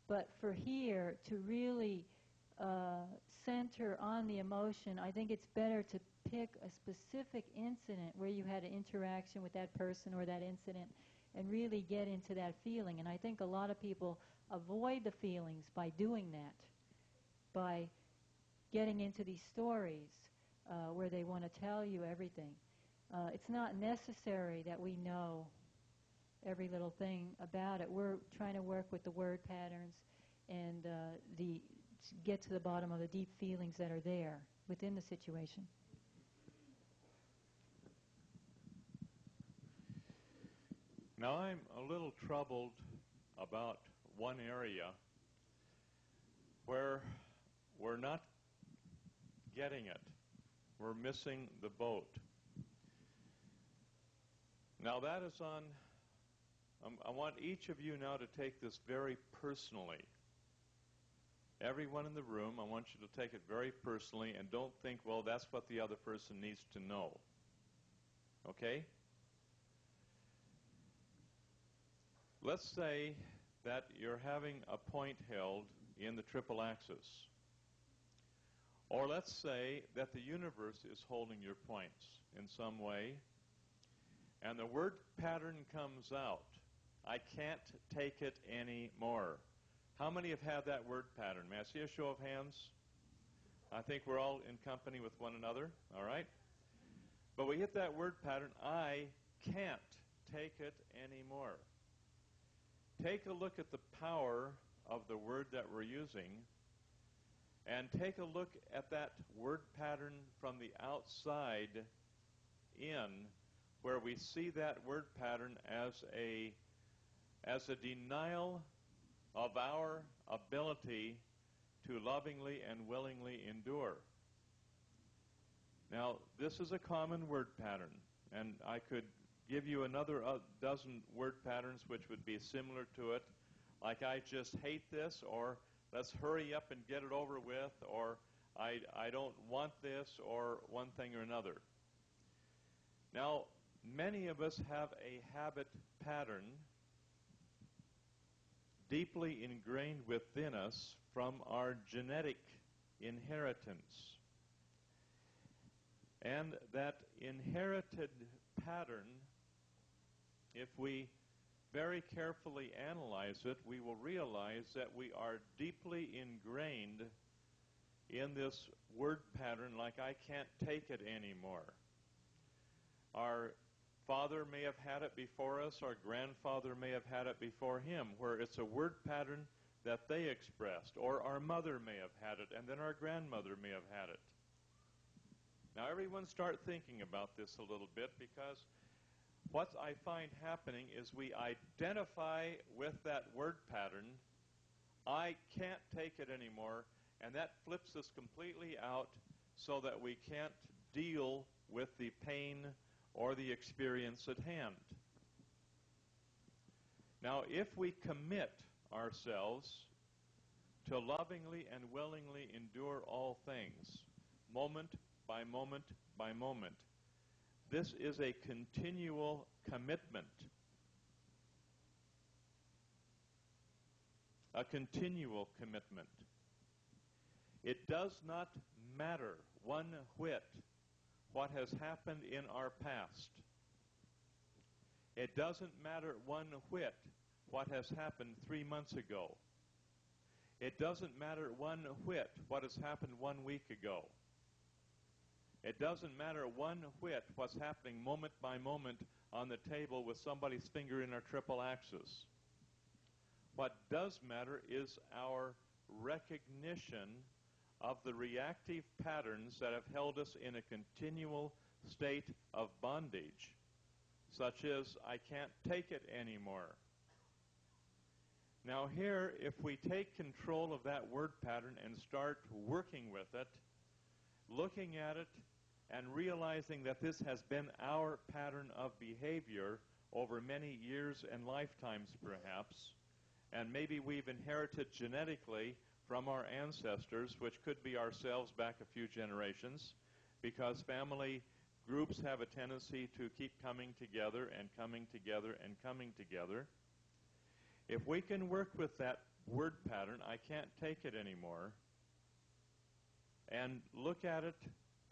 G: but for here to really center on the emotion, I think it's better to pick a specific incident where you had an interaction with that person or that incident and really get into that feeling. And I think a lot of people avoid the feelings by doing that, by getting into these stories where they want to tell you everything. It's not necessary that we know every little thing about it. We're trying to work with the word patterns and get to the bottom of the deep feelings that are there within the situation.
A: Now I'm a little troubled about one area where we're not getting it. We're missing the boat. Now that is on, I want each of you now to take this very personally. Everyone in the room, I want you to take it very personally and don't think, well, that's what the other person needs to know. Okay? Let's say that you're having a point held in the triple axis. Or let's say that the universe is holding your points in some way, and the word pattern comes out. I can't take it anymore. How many have had that word pattern? May I see a show of hands? I think we're all in company with one another, all right? But we hit that word pattern, I can't take it anymore. take a look at the power of the word that we're using, and take a look at that word pattern from the outside in, where we see that word pattern as a denial of our ability to lovingly and willingly endure. Now, this is a common word pattern, and I could give you another dozen word patterns which would be similar to it, like I just hate this, or let's hurry up and get it over with, or I don't want this, or one thing or another. Now, many of us have a habit pattern deeply ingrained within us from our genetic inheritance. And that inherited pattern, if we very carefully analyze it, we will realize that we are deeply ingrained in this word pattern, like I can't take it anymore. Our father may have had it before us, our grandfather may have had it before him, where it's a word pattern that they expressed, or our mother may have had it, and then our grandmother may have had it. Now everyone start thinking about this a little bit, because what I find happening is we identify with that word pattern, I can't take it anymore, and that flips us completely out so that we can't deal with the pain or the experience at hand. Now, if we commit ourselves to lovingly and willingly endure all things, moment by moment by moment, this is a continual commitment. A continual commitment. It does not matter one whit what has happened in our past. It doesn't matter one whit what has happened 3 months ago. It doesn't matter one whit what has happened 1 week ago. It doesn't matter one whit what's happening moment by moment on the table with somebody's finger in our triple axis. What does matter is our recognition of the reactive patterns that have held us in a continual state of bondage, such as, I can't take it anymore. Now here, if we take control of that word pattern and start working with it, looking at it, and realizing that this has been our pattern of behavior over many years and lifetimes perhaps, and maybe we've inherited genetically from our ancestors, which could be ourselves back a few generations, because family groups have a tendency to keep coming together and coming together and coming together. If we can work with that word pattern, I can't take it anymore, and look at it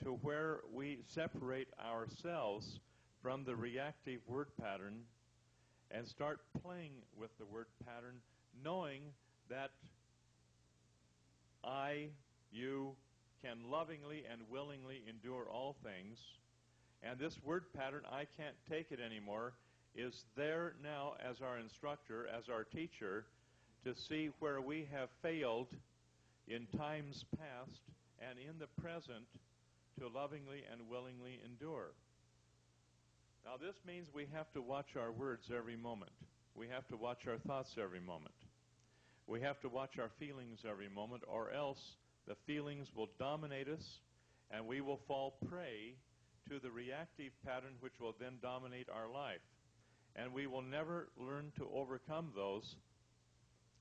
A: to where we separate ourselves from the reactive word pattern and start playing with the word pattern, knowing that you can lovingly and willingly endure all things, and this word pattern, I can't take it anymore, is there now as our instructor, as our teacher, to see where we have failed in times past and in the present to lovingly and willingly endure. Now this means we have to watch our words every moment. We have to watch our thoughts every moment. We have to watch our feelings every moment, or else the feelings will dominate us and we will fall prey to the reactive pattern, which will then dominate our life. And we will never learn to overcome those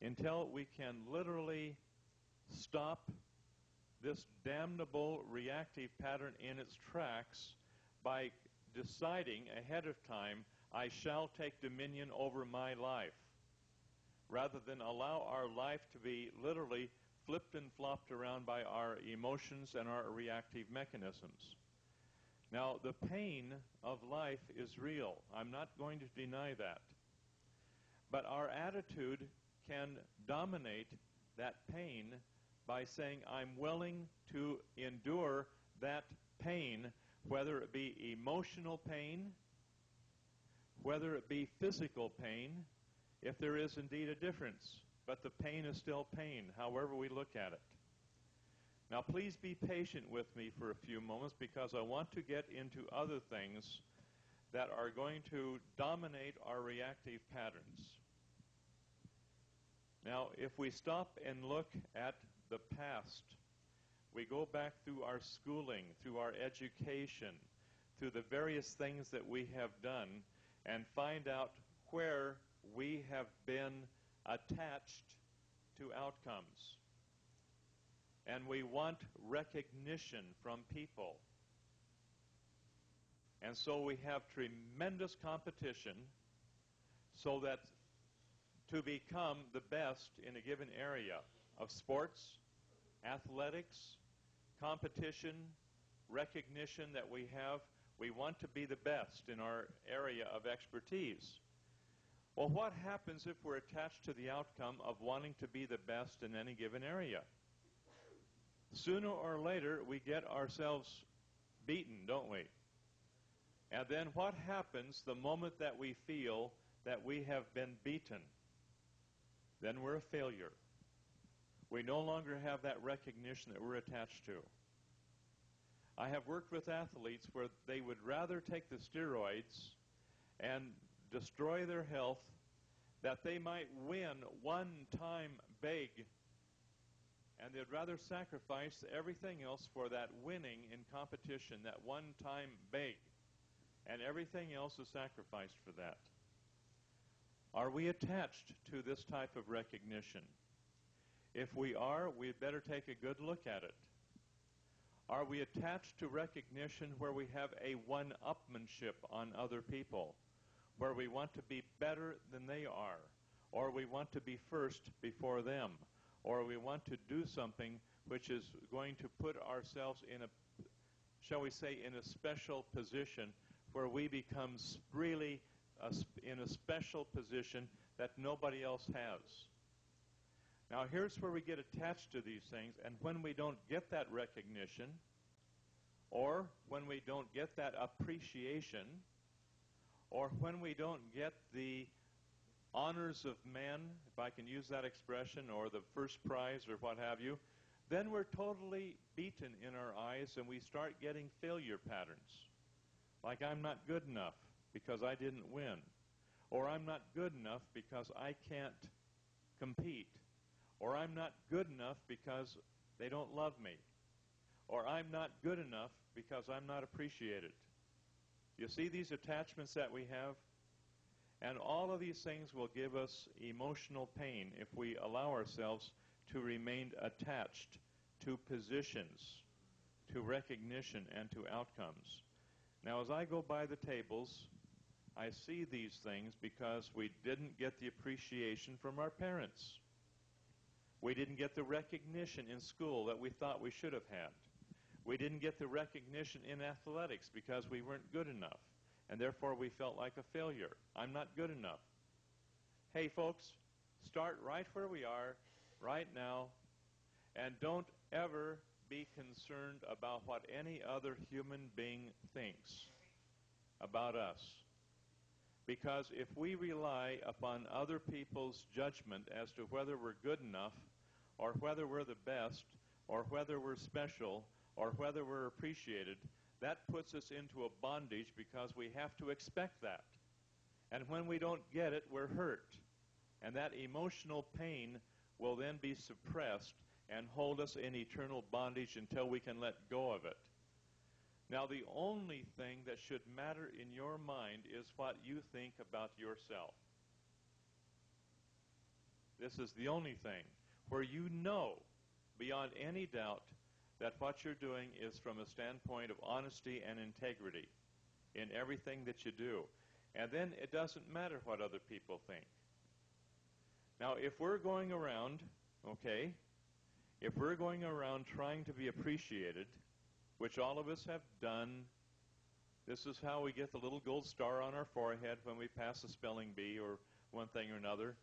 A: until we can literally stop this damnable reactive pattern in its tracks by deciding ahead of time, I shall take dominion over my life, rather than allow our life to be literally flipped and flopped around by our emotions and our reactive mechanisms. Now, the pain of life is real. I'm not going to deny that. But our attitude can dominate that pain by saying, I'm willing to endure that pain, whether it be emotional pain, whether it be physical pain. if there is indeed a difference, but the pain is still pain, however we look at it. Now, please be patient with me for a few moments because I want to get into other things that are going to dominate our reactive patterns. Now, if we stop and look at the past, we go back through our schooling, through our education, through the various things that we have done, and find out where we have been attached to outcomes. And we want recognition from people. And so we have tremendous competition so that to become the best in a given area of sports, athletics, competition, recognition that we have, we want to be the best in our area of expertise. Well, what happens if we're attached to the outcome of wanting to be the best in any given area? Sooner or later, we get ourselves beaten, don't we? And then what happens the moment that we feel that we have been beaten? Then we're a failure. We no longer have that recognition that we're attached to. I have worked with athletes where they would rather take the steroids and destroy their health that they might win one time big, and they'd rather sacrifice everything else for that winning in competition, that one time big, and everything else is sacrificed for that. Are we attached to this type of recognition? If we are, we'd better take a good look at it. Are we attached to recognition where we have a one-upmanship on other people, where we want to be better than they are, or we want to be first before them, or we want to do something which is going to put ourselves in a, shall we say, in a special position where we become really in a special position that nobody else has? Now, here's where we get attached to these things, and when we don't get that recognition, or when we don't get that appreciation, or when we don't get the honors of men, if I can use that expression, or the first prize or what have you, then we're totally beaten in our eyes and we start getting failure patterns. Like, I'm not good enough because I didn't win, or I'm not good enough because I can't compete, or I'm not good enough because they don't love me, or I'm not good enough because I'm not appreciated. You see these attachments that we have? And all of these things will give us emotional pain if we allow ourselves to remain attached to positions, to recognition, and to outcomes. Now, as I go by the tables, I see these things because we didn't get the appreciation from our parents. We didn't get the recognition in school that we thought we should have had. We didn't get the recognition in athletics because we weren't good enough, and therefore we felt like a failure. I'm not good enough. Hey, folks, start right where we are, right now, and don't ever be concerned about what any other human being thinks about us. Because if we rely upon other people's judgment as to whether we're good enough, or whether we're the best, or whether we're special, or whether we're appreciated, that puts us into a bondage because we have to expect that. And when we don't get it, we're hurt. And that emotional pain will then be suppressed and hold us in eternal bondage until we can let go of it. Now, the only thing that should matter in your mind is what you think about yourself. This is the only thing where you know beyond any doubt that what you're doing is from a standpoint of honesty and integrity in everything that you do. And then it doesn't matter what other people think. Now, if we're going around, okay, if we're going around trying to be appreciated, which all of us have done, this is how we get the little gold star on our forehead when we pass a spelling bee or one thing or another.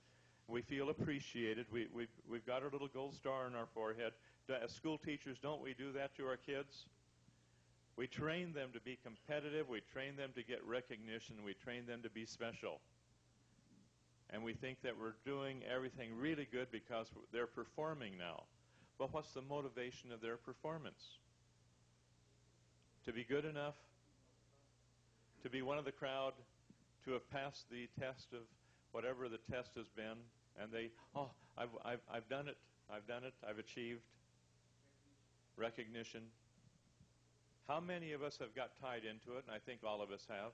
A: We feel appreciated. We've got our little gold star on our forehead. As school teachers, don't we do that to our kids? We train them to be competitive. We train them to get recognition. We train them to be special. And we think that we're doing everything really good because they're performing now. But what's the motivation of their performance? To be good enough? To be one of the crowd? To have passed the test of whatever the test has been? And they, oh, I've done it. I've done it. I've achieved recognition. How many of us have got tied into it? And I think all of us have.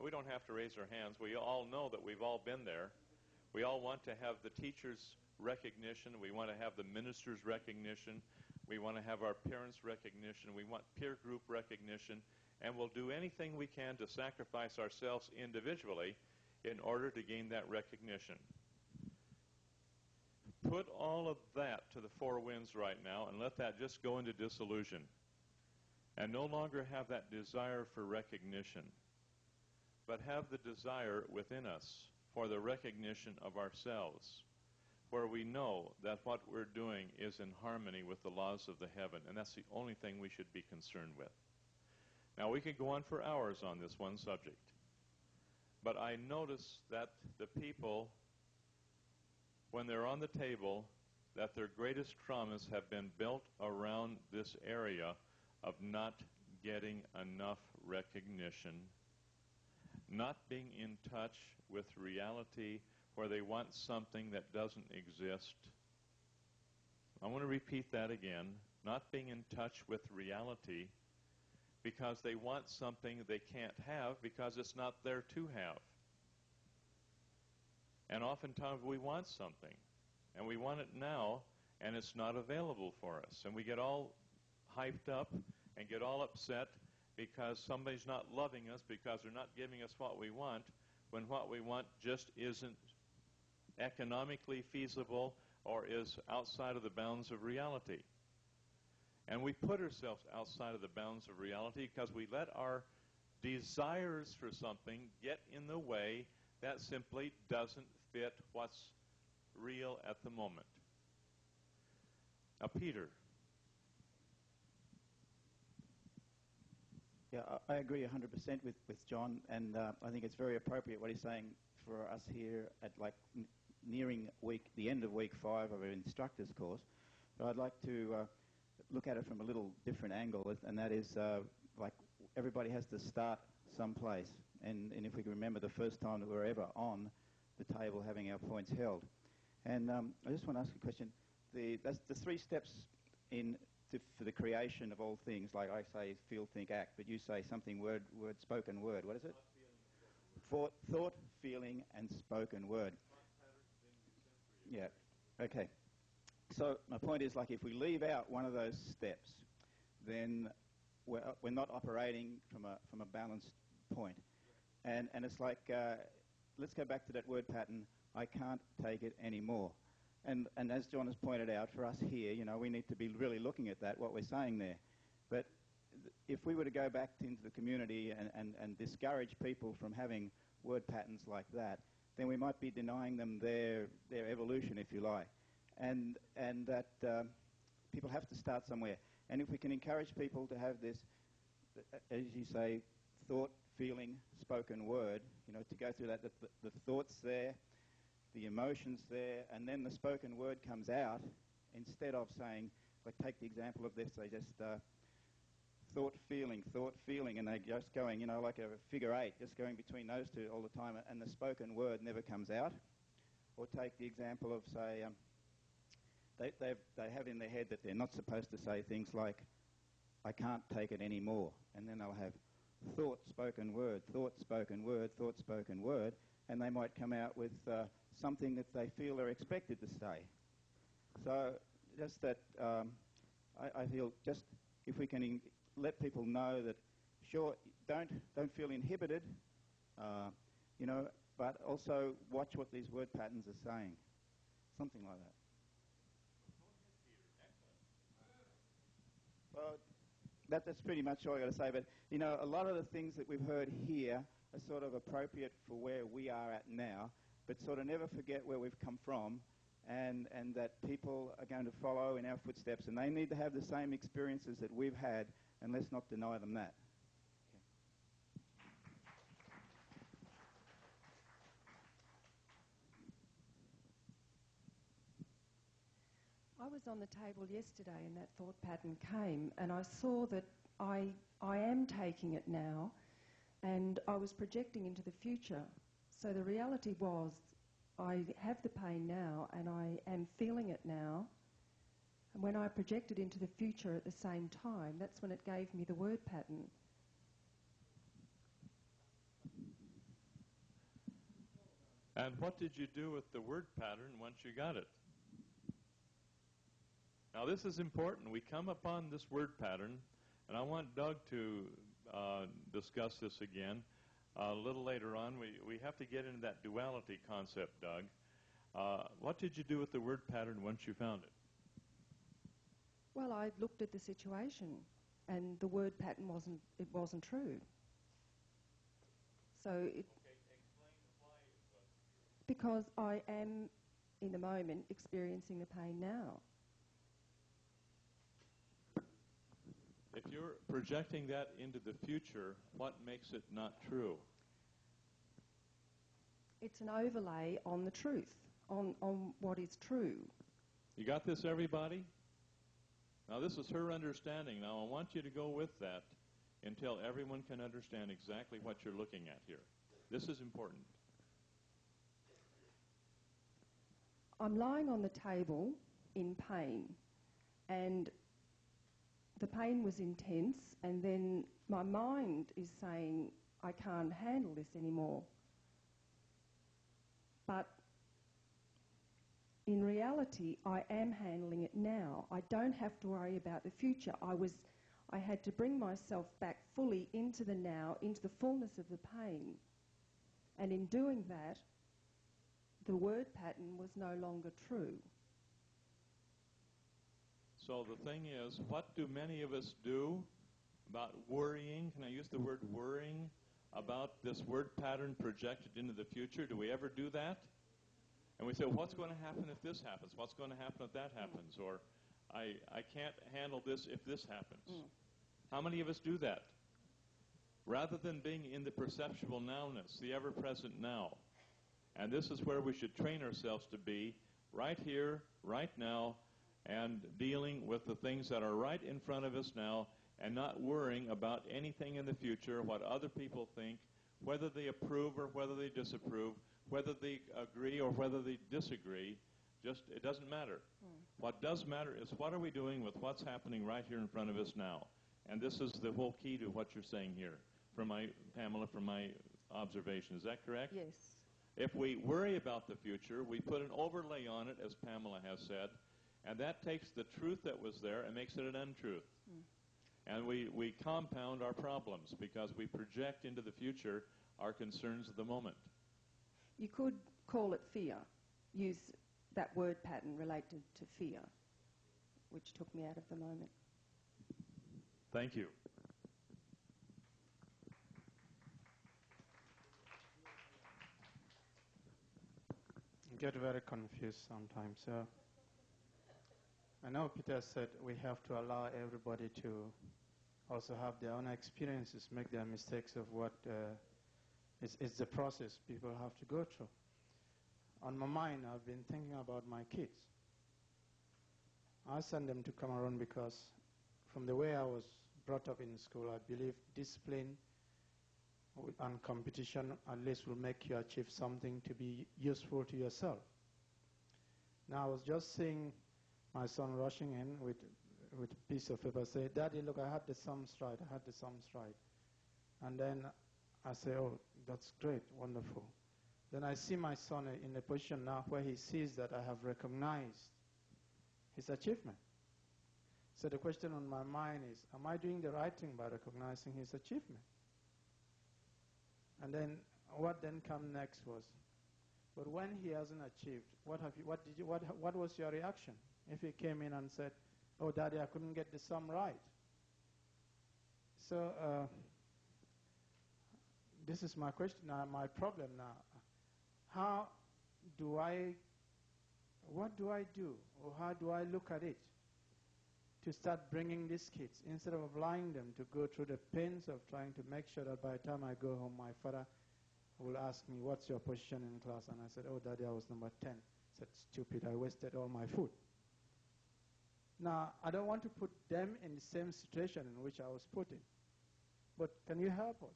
A: We don't have to raise our hands. We all know that we've all been there. We all want to have the teacher's recognition. We want to have the minister's recognition. We want to have our parents' recognition. We want peer group recognition. And we'll do anything we can to sacrifice ourselves individually in order to gain that recognition. Put all of that to the four winds right now and let that just go into dissolution. And no longer have that desire for recognition, but have the desire within us for the recognition of ourselves, where we know that what we're doing is in harmony with the laws of the heaven, and that's the only thing we should be concerned with. Now, we could go on for hours on this one subject, but I notice that the people, when they're on the table, that their greatest traumas have been built around this area of not getting enough recognition, not being in touch with reality, where they want something that doesn't exist. I want to repeat that again. Not being in touch with reality because they want something they can't have because it's not there to have. And oftentimes we want something, and we want it now, and it's not available for us. And we get all hyped up and get all upset because somebody's not loving us, because they're not giving us what we want, when what we want just isn't economically feasible or is outside of the bounds of reality. And we put ourselves outside of the bounds of reality because we let our desires for something get in the way that simply doesn't fit what's real at the moment. Now, Peter.
I: Yeah, I agree 100% with John, and I think it's very appropriate what he's saying for us here at nearing the end of week 5 of our instructor's course. But I'd like to look at it from a little different angle, and that is like everybody has to start someplace. And if we can remember the first time that we were ever on the table having our points held. And I just want to ask a question. That's the 3 steps for the creation of all things, like I say, feel, think, act, but you say something spoken word. What is it? Thought, feeling, and spoken word. Yeah. Okay. So my point is, like, if we leave out one of those steps, then we're not operating from a balanced point. And it's like, let's go back to that word pattern. I can't take it anymore. And as John has pointed out, for us here, we need to be really looking at that, what we're saying there. But if we were to go back into the community and discourage people from having word patterns like that, then we might be denying them their evolution, if you like. And that people have to start somewhere. And if we can encourage people to have this, as you say, thought, feeling, spoken word, to go through that, the thoughts there, the emotions there, and then the spoken word comes out, instead of saying, like, take the example of this, they just thought, feeling, and they're just going, like a figure 8, just going between those two all the time, and the spoken word never comes out. Or take the example of, say, they have in their head that they're not supposed to say things like, I can't take it anymore, and then they'll have thought, spoken word, thought, spoken word, thought, spoken word, and they might come out with something that they feel they're expected to say. So just that, I feel just if we can let people know that, sure, don't feel inhibited, but also watch what these word patterns are saying. Something like that. Well, that's pretty much all I got to say. But, a lot of the things that we've heard here are sort of appropriate for where we are at now, but sort of never forget where we've come from, and that people are going to follow in our footsteps, and they need to have the same experiences that we've had, and let's not deny them that.
J: I was on the table yesterday and that thought pattern came, and I saw that I am taking it now, and I was projecting into the future. So the reality was I have the pain now and I am feeling it now. And when I projected into the future at the same time, that's when it gave me the word pattern.
A: And what did you do with the word pattern once you got it? Now this is important. We come upon this word pattern, and I want Doug to discuss this again a little later on. We have to get into that duality concept, Doug. What did you do with the word pattern once you found it?
J: Well, I looked at the situation, and the word pattern wasn't true. So it,
A: Explain why it wasn't true.
J: because I am in the moment experiencing the pain now.
A: If you're projecting that into the future, what makes it not true?
J: It's an overlay on the truth, on what is true.
A: You got this, everybody? Now, this is her understanding. Now, I want you to go with that until everyone can understand exactly what you're looking at here. This is important.
J: I'm lying on the table in pain, and the pain was intense, and then my mind is saying, I can't handle this anymore. But in reality, I am handling it now. I don't have to worry about the future. I had to bring myself back fully into the now, into the fullness of the pain. And in doing that, the word pattern was no longer true.
A: So the thing is, what do many of us do about worrying? Can I use the word worrying about this word pattern projected into the future? Do we ever do that? And we say, what's going to happen if this happens? What's going to happen if that happens? Or I can't handle this if this happens. How many of us do that? Rather than being in the perceptual nowness, the ever-present now. And this is where we should train ourselves to be, right here, right now, and dealing with the things that are right in front of us now, and not worrying about anything in the future, what other people think, whether they approve or whether they disapprove, whether they agree or whether they disagree. Just, it doesn't matter. What does matter is what are we doing with what's happening right here in front of us now. And this is the whole key to what you're saying here, Pamela, from my observation. Is that correct?
J: Yes.
A: If we worry about the future, we put an overlay on it, as Pamela has said, and that takes the truth that was there and makes it an untruth. And we compound our problems because we project into the future our concerns of the moment.
J: You could call it fear. Use that word pattern related to fear, which took me out of the moment.
A: Thank you.
B: Get very confused sometimes. I know Peter said we have to allow everybody to also have their own experiences, make their mistakes of what is the process people have to go through. On my mind, I've been thinking about my kids. I send them to come around because from the way I was brought up in school, I believe discipline and competition at least will make you achieve something to be useful to yourself. Now I was just seeing my son rushing in with a piece of paper, say, Daddy, look, I had the sums right, I had the sums right. And then I say, oh, that's great, wonderful. Then I see my son in a position now where he sees that I have recognized his achievement. So the question on my mind is, am I doing the right thing by recognizing his achievement? And then what then come next was, but when he hasn't achieved, what was your reaction? If he came in and said, oh, Daddy, I couldn't get the sum right. So this is my question now, my problem now. What do I do, or how do I look at it to start bringing these kids, instead of allowing them to go through the pains of trying to make sure that by the time I go home, my father will ask me, what's your position in class? And I said, oh, Daddy, I was number 10. I said, stupid, I wasted all my food.
K: Now, I don't want to put them in the same situation in which I was put in. But can you help us?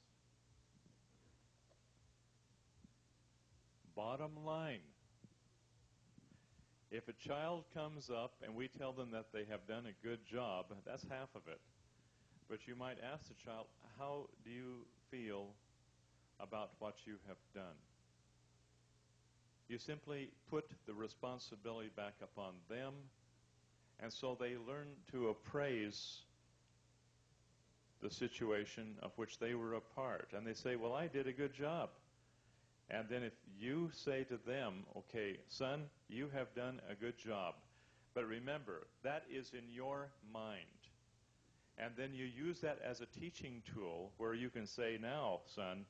A: Bottom line, if a child comes up and we tell them that they have done a good job, that's half of it. But you might ask the child, how do you feel about what you have done? You simply put the responsibility back upon them, and so they learn to appraise the situation of which they were a part. And they say, well, I did a good job. And then if you say to them, okay, son, you have done a good job, but remember, that is in your mind. And then you use that as a teaching tool where you can say, now, son,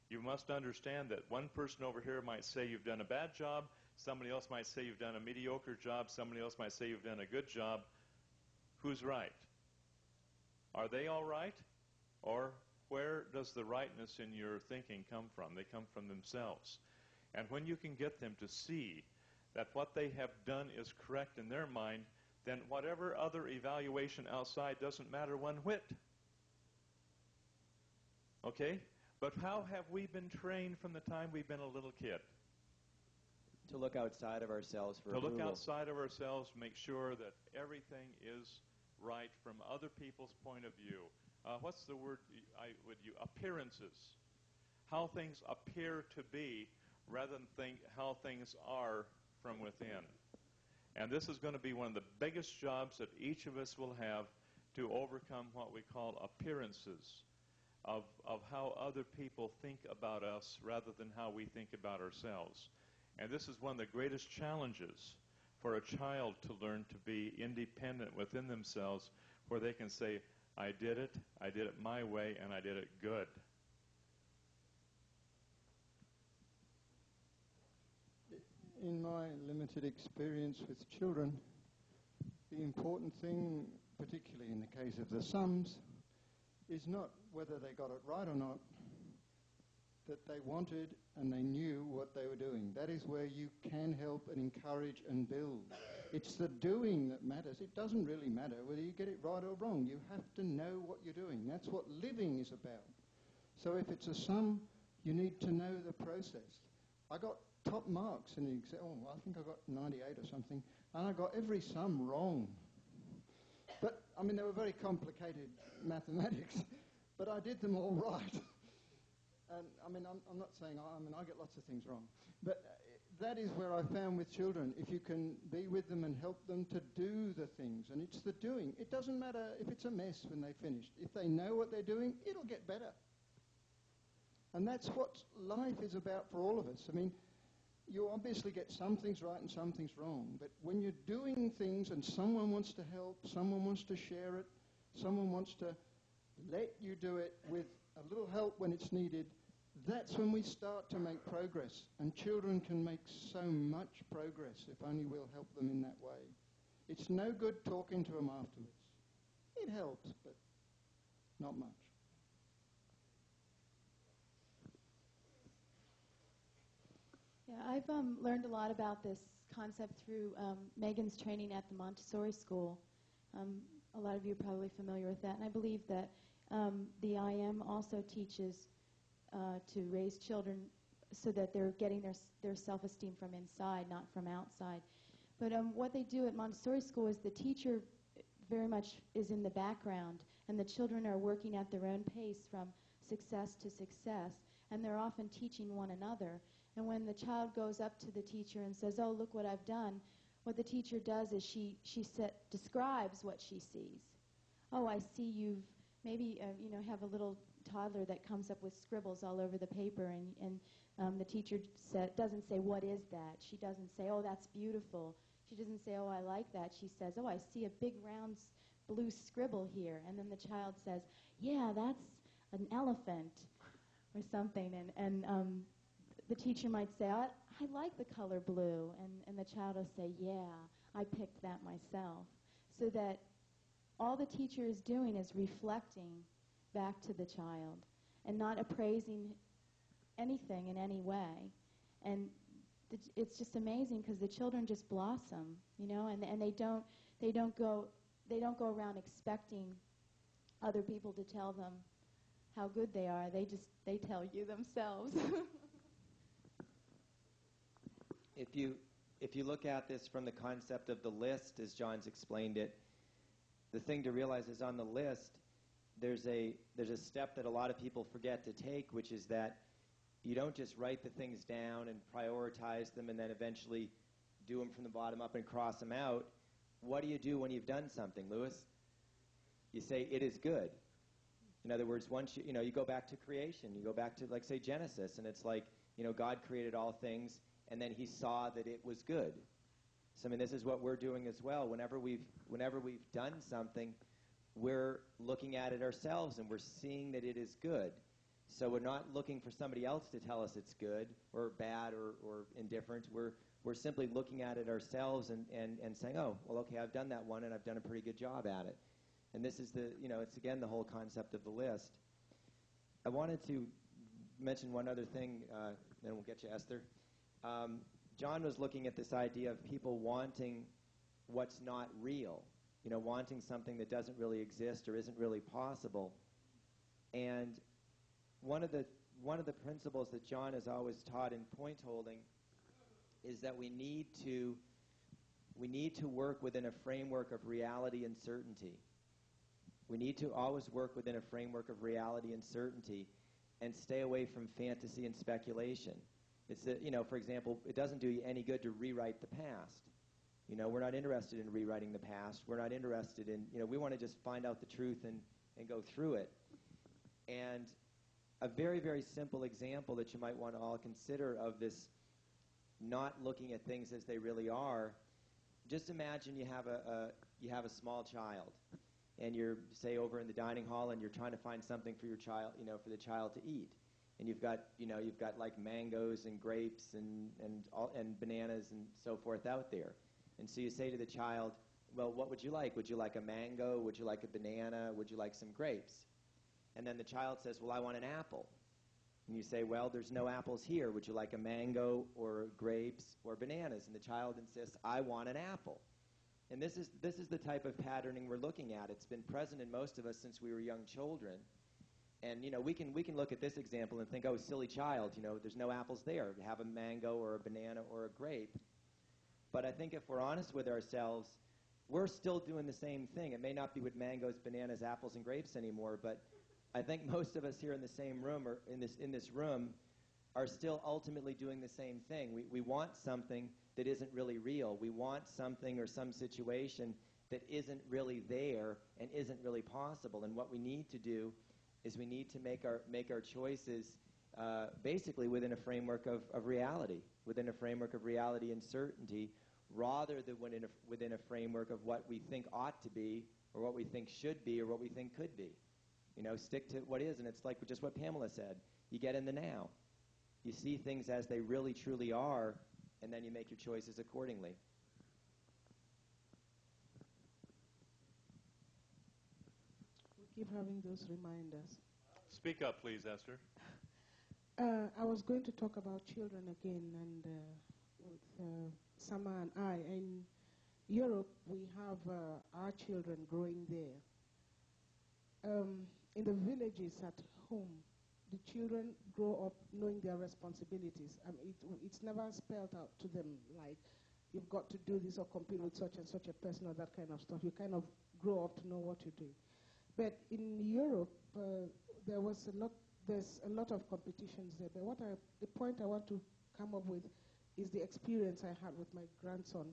A: you must understand that one person over here might say you've done a bad job, somebody else might say you've done a mediocre job, somebody else might say you've done a good job. Who's right? Are they all right? Or where does the rightness in your thinking come from? They come from themselves. And when you can get them to see that what they have done is correct in their mind, then whatever other evaluation outside doesn't matter one whit. Okay? But how have we been trained from the time we've been a little kid?
C: To look outside of ourselves for approval.
A: To look outside of ourselves, make sure that everything is right from other people's point of view. What's the word I would use? Appearances. How things appear to be rather than think how things are from within. And this is going to be one of the biggest jobs that each of us will have to overcome what we call appearances of how other people think about us rather than how we think about ourselves. And this is one of the greatest challenges for a child to learn to be independent within themselves, where they can say, I did it my way, and I did it good.
L: In my limited experience with children, the important thing, particularly in the case of the sums, is not whether they got it right or not, that they wanted and they knew what they were doing. That is where you can help and encourage and build. It's the doing that matters. It doesn't really matter whether you get it right or wrong. You have to know what you're doing. That's what living is about. So if it's a sum, you need to know the process. I got top marks in the exam. Oh, I think I got 98 or something, and I got every sum wrong. But, I mean, they were very complicated mathematics, but I did them all right. And, I mean, I'm not saying, I get lots of things wrong. But that is where I found with children, if you can be with them and help them to do the things, and it's the doing. It doesn't matter if it's a mess when they finished. If they know what they're doing, it'll get better. And that's what life is about for all of us. I mean, you obviously get some things right and some things wrong, but when you're doing things and someone wants to help, someone wants to share it, someone wants to let you do it with a little help when it's needed, that's when we start to make progress. And children can make so much progress if only we'll help them in that way. It's no good talking to them afterwards. It helps, but not much.
M: Yeah, I've learned a lot about this concept through Megan's training at the Montessori school. A lot of you are probably familiar with that. And I believe that the IM also teaches to raise children so that they're getting their self-esteem from inside, not from outside. But what they do at Montessori school is the teacher very much is in the background, and the children are working at their own pace from success to success, and they're often teaching one another. And when the child goes up to the teacher and says, oh, look what I've done, what the teacher does is she describes what she sees. Oh, I see you've maybe have a little toddler that comes up with scribbles all over the paper, and the teacher doesn't say, what is that? She doesn't say, oh, that's beautiful. She doesn't say, oh, I like that. She says, oh, I see a big round blue scribble here. And then the child says, yeah, that's an elephant or something. And the teacher might say, I like the color blue. And the child will say, yeah, I picked that myself. So that all the teacher is doing is reflecting back to the child and not appraising anything in any way. And it's just amazing because the children just blossom, and they don't go they don't go around expecting other people to tell them how good they are. They tell you themselves.
C: If you look at this from the concept of the list, as John's explained it, the thing to realize is on the list, there's a step that a lot of people forget to take, which is that you don't just write the things down and prioritize them and then eventually do them from the bottom up and cross them out. What do you do when you've done something, Lewis? You say, it is good. In other words, once you go back to creation, you go back to, like, say, Genesis, and it's like, God created all things, and then he saw that it was good. So, I mean, this is what we're doing as well. Whenever we've done something, we're looking at it ourselves, and we're seeing that it is good. So we're not looking for somebody else to tell us it's good or bad or indifferent. We're simply looking at it ourselves and saying, oh, well, okay, I've done that one, and I've done a pretty good job at it. And this is it's again the whole concept of the list. I wanted to mention one other thing, then we'll get you, Esther. John was looking at this idea of people wanting what's not real, wanting something that doesn't really exist or isn't really possible. And one of the principles that John has always taught in point holding is that we need to work within a framework of reality and certainty. We need to always work within a framework of reality and certainty and stay away from fantasy and speculation. It's that, for example, it doesn't do you any good to rewrite the past. We're not interested in rewriting the past. We're not interested in, we want to just find out the truth and go through it. And a very, very simple example that you might want to all consider of this not looking at things as they really are, just imagine you have a small child, and you're, say, over in the dining hall, and you're trying to find something for your child, for the child to eat. And you've got like mangoes and grapes and bananas and so forth out there. And so you say to the child, well, what would you like? Would you like a mango? Would you like a banana? Would you like some grapes? And then the child says, well, I want an apple. And you say, well, there's no apples here. Would you like a mango or grapes or bananas? And the child insists, I want an apple. And this is the type of patterning we're looking at. It's been present in most of us since we were young children. And, we can look at this example and think, oh, silly child, there's no apples there. Have a mango or a banana or a grape. But I think if we're honest with ourselves, we're still doing the same thing. It may not be with mangoes, bananas, apples, and grapes anymore, but I think most of us here in the same room or in this room are still ultimately doing the same thing. We want something that isn't really real. We want something or some situation that isn't really there and isn't really possible. And what we need to do is we need to make our choices basically within a framework of reality, within a framework of reality and certainty, rather than within a framework of what we think ought to be or what we think should be or what we think could be. Stick to what is, and it's like just what Pamela said. You get in the now. You see things as they really, truly are, and then you make your choices accordingly.
N: We keep having those reminders.
A: Speak up, please, Esther.
N: I was going to talk about children again, and with Sama and I. In Europe, we have our children growing there. In the villages at home, the children grow up knowing their responsibilities. It's never spelled out to them like, you've got to do this or compete with such and such a person or that kind of stuff. You kind of grow up to know what you do. But in Europe, there's a lot of competitions there. But the point I want to come up with is the experience I had with my grandson.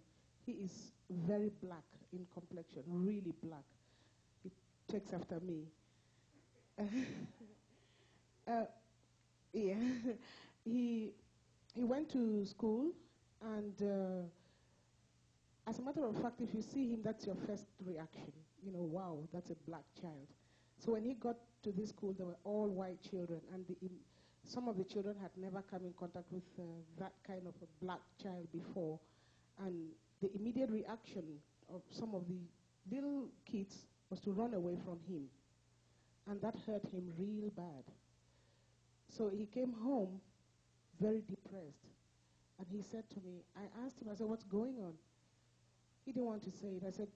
N: He is very black in complexion, really black. He takes after me. Yeah, he went to school, and as a matter of fact, if you see him, that's your first reaction. Wow, that's a black child. So when he got to this school, they were all white children, and some of the children had never come in contact with that kind of a black child before. And the immediate reaction of some of the little kids was to run away from him. And that hurt him real bad. So he came home very depressed. And he said to me, I asked him, I said, what's going on? He didn't want to say it. I said,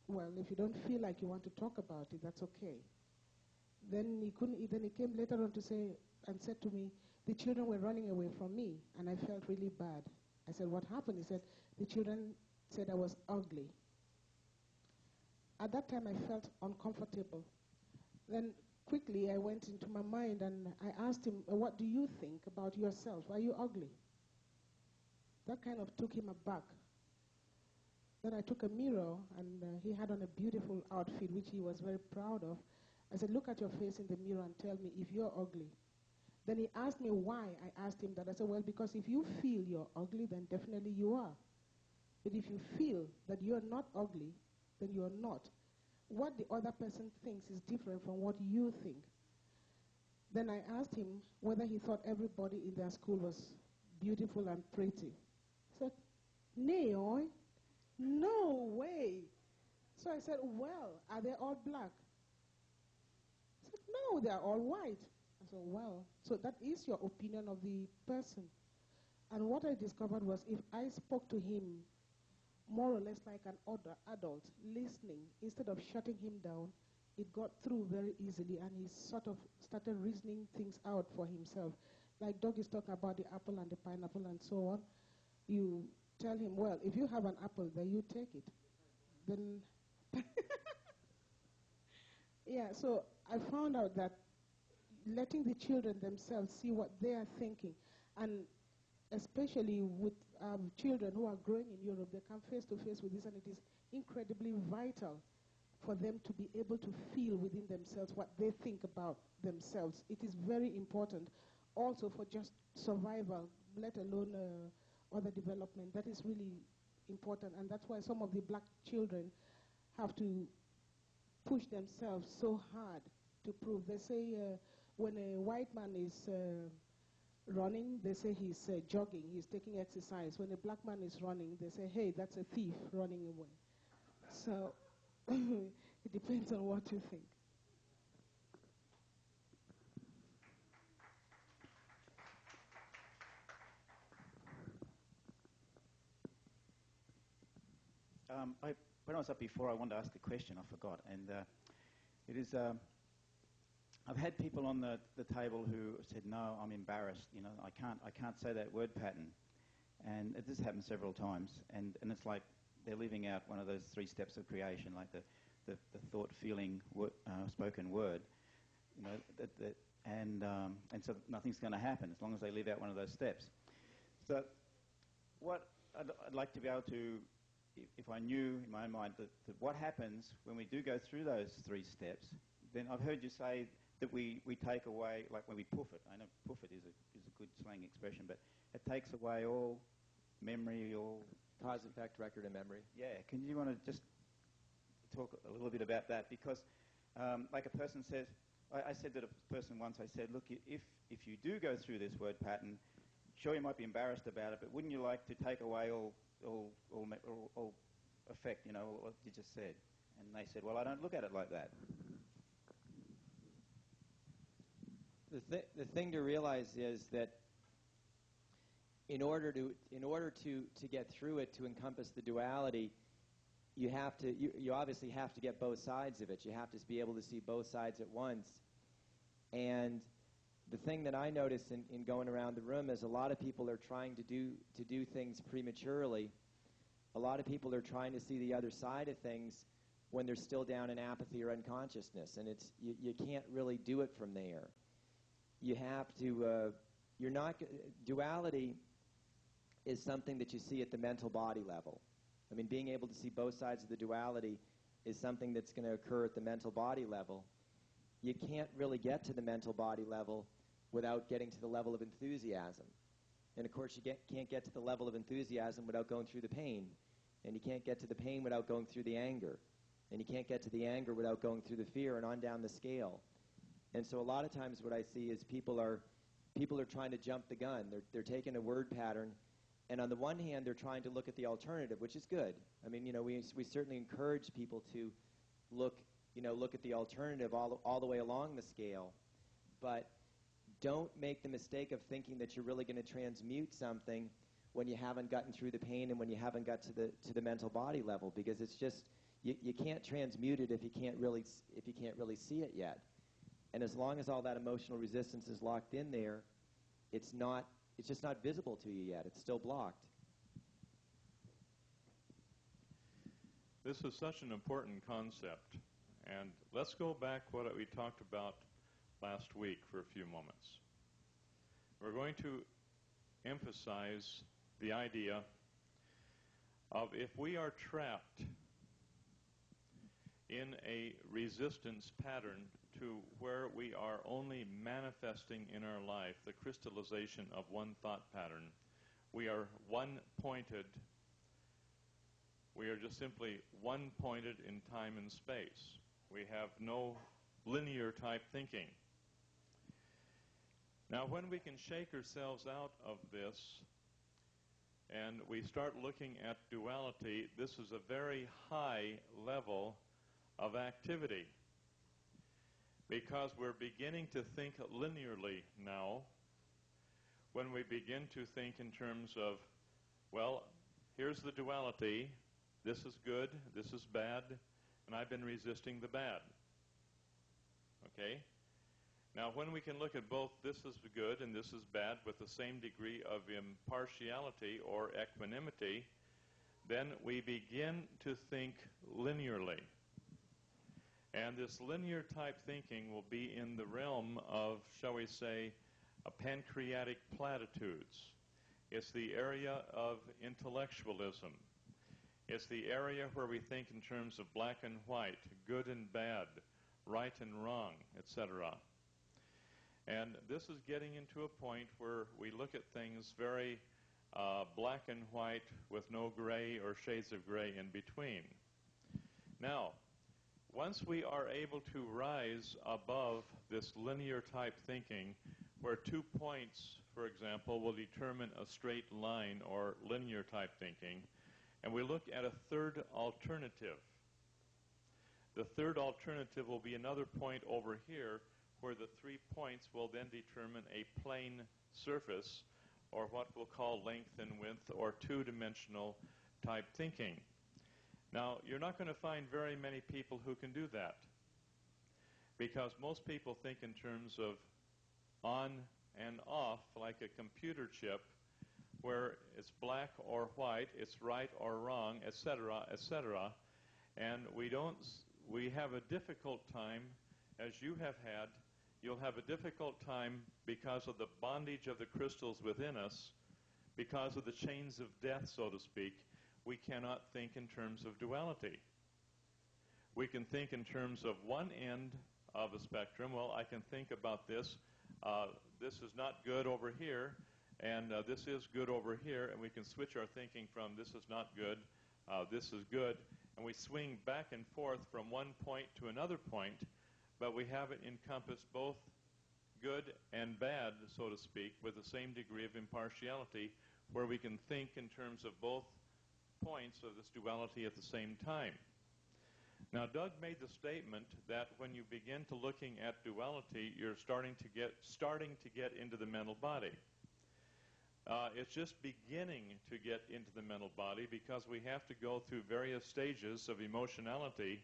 N: well, if you don't feel like you want to talk about it, that's okay. Then he came later on to say, and said to me, the children were running away from me, and I felt really bad. I said, what happened? He said, the children said I was ugly. At that time, I felt uncomfortable. Then quickly, I went into my mind, and I asked him, what do you think about yourself? Are you ugly? That kind of took him aback. Then I took a mirror, and he had on a beautiful outfit, which he was very proud of. I said, look at your face in the mirror and tell me if you're ugly. Then he asked me why I asked him that. I said, well, because if you feel you're ugly, then definitely you are. But if you feel that you're not ugly, then you're not. What the other person thinks is different from what you think. Then I asked him whether he thought everybody in their school was beautiful and pretty. He said, no, no way. So I said, well, are they all black? He said, no, they're all white. I said, well, so that is your opinion of the person. And what I discovered was if I spoke to him more or less like an adult, listening, instead of shutting him down, it got through very easily, and he sort of started reasoning things out for himself. Like Doug is talking about the apple and the pineapple and so on. You tell him, well, if you have an apple, then you take it. Then, yeah, so I found out that letting the children themselves see what they are thinking, and especially with children who are growing in Europe, they come face to face with this, and it is incredibly vital for them to be able to feel within themselves what they think about themselves. It is very important also for just survival, let alone other development. That is really important, and that's why some of the black children have to push themselves so hard to prove. They say when a white man is running, they say he's jogging, he's taking exercise. When a black man is running, they say, hey, that's a thief running away. So it depends on what you think.
I: When I was up before, I wanted to ask a question. I forgot, and it is. I've had people on the table who said, "No, I'm embarrassed. You know, I can't say that word pattern," and this happened several times. And it's like they're living out one of those 3 steps of creation, like the thought, feeling, spoken word. You know, and so nothing's going to happen as long as they live out one of those steps. So, what I'd like to be able to, if I knew in my own mind that what happens when we do go through those 3 steps, then I've heard you say that we take away, like when we poof it. I know poof it is a good slang expression, but it takes away all memory, all
C: cause, effect, record, and memory.
I: Yeah, can you want to just talk a little bit about that? Because like a person says, I said to a person once, I said, look, if you do go through this word pattern, sure you might be embarrassed about it, but wouldn't you like to take away all effect, you know, what you just said? And they said, well, I don't look at it like that.
C: The thing to realize is that in order to get through it, to encompass the duality, you obviously have to get both sides of it. You have to be able to see both sides at once. And the thing that I notice in going around the room is a lot of people are trying to do things prematurely. A lot of people are trying to see the other side of things when they're still down in apathy or unconsciousness, and you can't really do it from there. You have to. Duality is something that you see at the mental body level. I mean, being able to see both sides of the duality is something that's going to occur at the mental body level. You can't really get to the mental body level without getting to the level of enthusiasm. And of course, you can't get to the level of enthusiasm without going through the pain. And you can't get to the pain without going through the anger. And you can't get to the anger without going through the fear, and on down the scale. And so a lot of times what I see is people are trying to jump the gun. They're taking a word pattern, and on the one hand, they're trying to look at the alternative, which is good. I mean, you know, we certainly encourage people to look at the alternative all the way along the scale. But don't make the mistake of thinking that you're really going to transmute something when you haven't gotten through the pain and when you haven't got to the mental body level, because it's just, you can't transmute it if you can't really see it yet. And as long as all that emotional resistance is locked in there, it's just not visible to you yet. It's still blocked.
A: This is such an important concept. And let's go back what we talked about last week for a few moments. We're going to emphasize the idea of if we are trapped in a resistance pattern to where we are only manifesting in our life the crystallization of one thought pattern, we are one-pointed. We are just simply one-pointed in time and space. We have no linear type thinking. Now, when we can shake ourselves out of this and we start looking at duality, this is a very high level of activity because we're beginning to think linearly now. When we begin to think in terms of, well, here's the duality, this is good, this is bad, and I've been resisting the bad. Okay? Now, when we can look at both this is good and this is bad with the same degree of impartiality or equanimity, then we begin to think linearly. And this linear type thinking will be in the realm of, shall we say, pancreatic platitudes. It's the area of intellectualism. It's the area where we think in terms of black and white, good and bad, right and wrong, etc. And this is getting into a point where we look at things very black and white with no gray or shades of gray in between. Now, once we are able to rise above this linear type thinking, where 2 points, for example, will determine a straight line or linear type thinking, and we look at a third alternative. The third alternative will be another point over here where the 3 points will then determine a plane surface, or what we'll call length and width, or two-dimensional type thinking. Now, you're not going to find very many people who can do that, because most people think in terms of on and off, like a computer chip, where it's black or white, it's right or wrong, etc., etc. And we have a difficult time, as you have had. You'll have a difficult time because of the bondage of the crystals within us, because of the chains of death, so to speak. We cannot think in terms of duality. We can think in terms of one end of a spectrum. Well, I can think about this. This is not good over here, and this is good over here, and we can switch our thinking from this is not good, this is good, and we swing back and forth from one point to another point, but we haven't encompassed both good and bad, so to speak, with the same degree of impartiality, where we can think in terms of both points of this duality at the same time. Now, Doug made the statement that when you begin to looking at duality, you're starting to get into the mental body. It's just beginning to get into the mental body because we have to go through various stages of emotionality,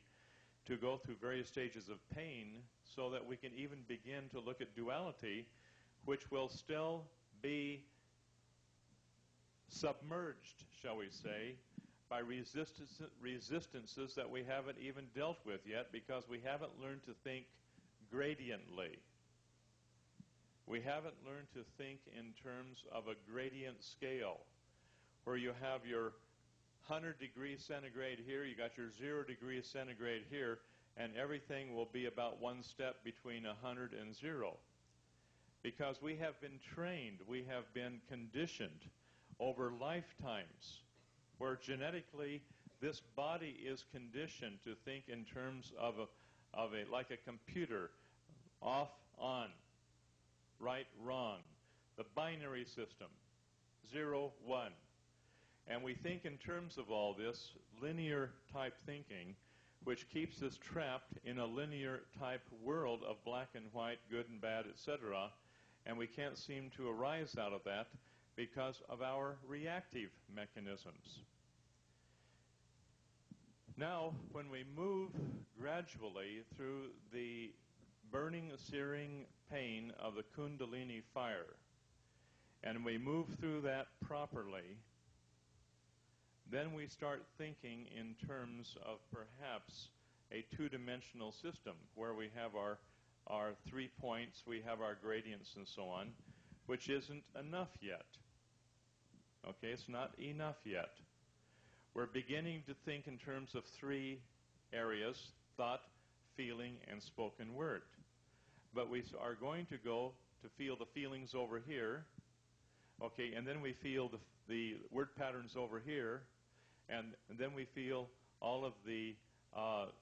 A: to go through various stages of pain, so that we can even begin to look at duality, which will still be submerged, shall we say, by resistances that we haven't even dealt with yet, because we haven't learned to think gradiently. We haven't learned to think in terms of a gradient scale, where you have your 100 degrees centigrade here, you got your 0 degrees centigrade here, and everything will be about one step between 100 and 0. Because we have been trained, we have been conditioned over lifetimes, where genetically this body is conditioned to think in terms of like a computer, off, on, right, wrong, the binary system, 0, 1. And we think in terms of all this linear type thinking, which keeps us trapped in a linear type world of black and white, good and bad, etc. And we can't seem to arise out of that because of our reactive mechanisms. Now, when we move gradually through the burning, searing pain of the Kundalini fire, and we move through that properly, then we start thinking in terms of perhaps a two-dimensional system where we have our 3 points, we have our gradients and so on, which isn't enough yet. Okay, it's not enough yet. We're beginning to think in terms of 3 areas: thought, feeling, and spoken word. But we are going to go to feel the feelings over here, okay, and then we feel the word patterns over here, and then we feel all of the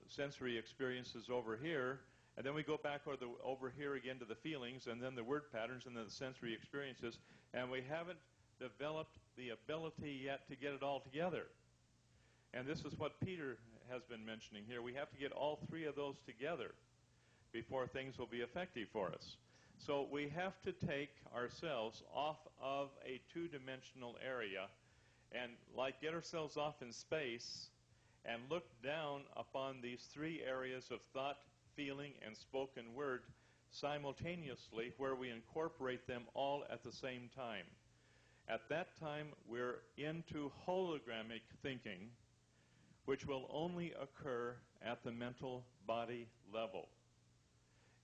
A: sensory experiences over here, and then we go back over here again to the feelings, and then the word patterns, and then the sensory experiences, and we haven't developed the ability yet to get it all together. And this is what Peter has been mentioning here. We have to get all 3 of those together before things will be effective for us. So we have to take ourselves off of a two-dimensional area and get ourselves off in space and look down upon these 3 areas of thought, feeling, and spoken word simultaneously, where we incorporate them all at the same time. At that time, we're into hologramic thinking, which will only occur at the mental body level.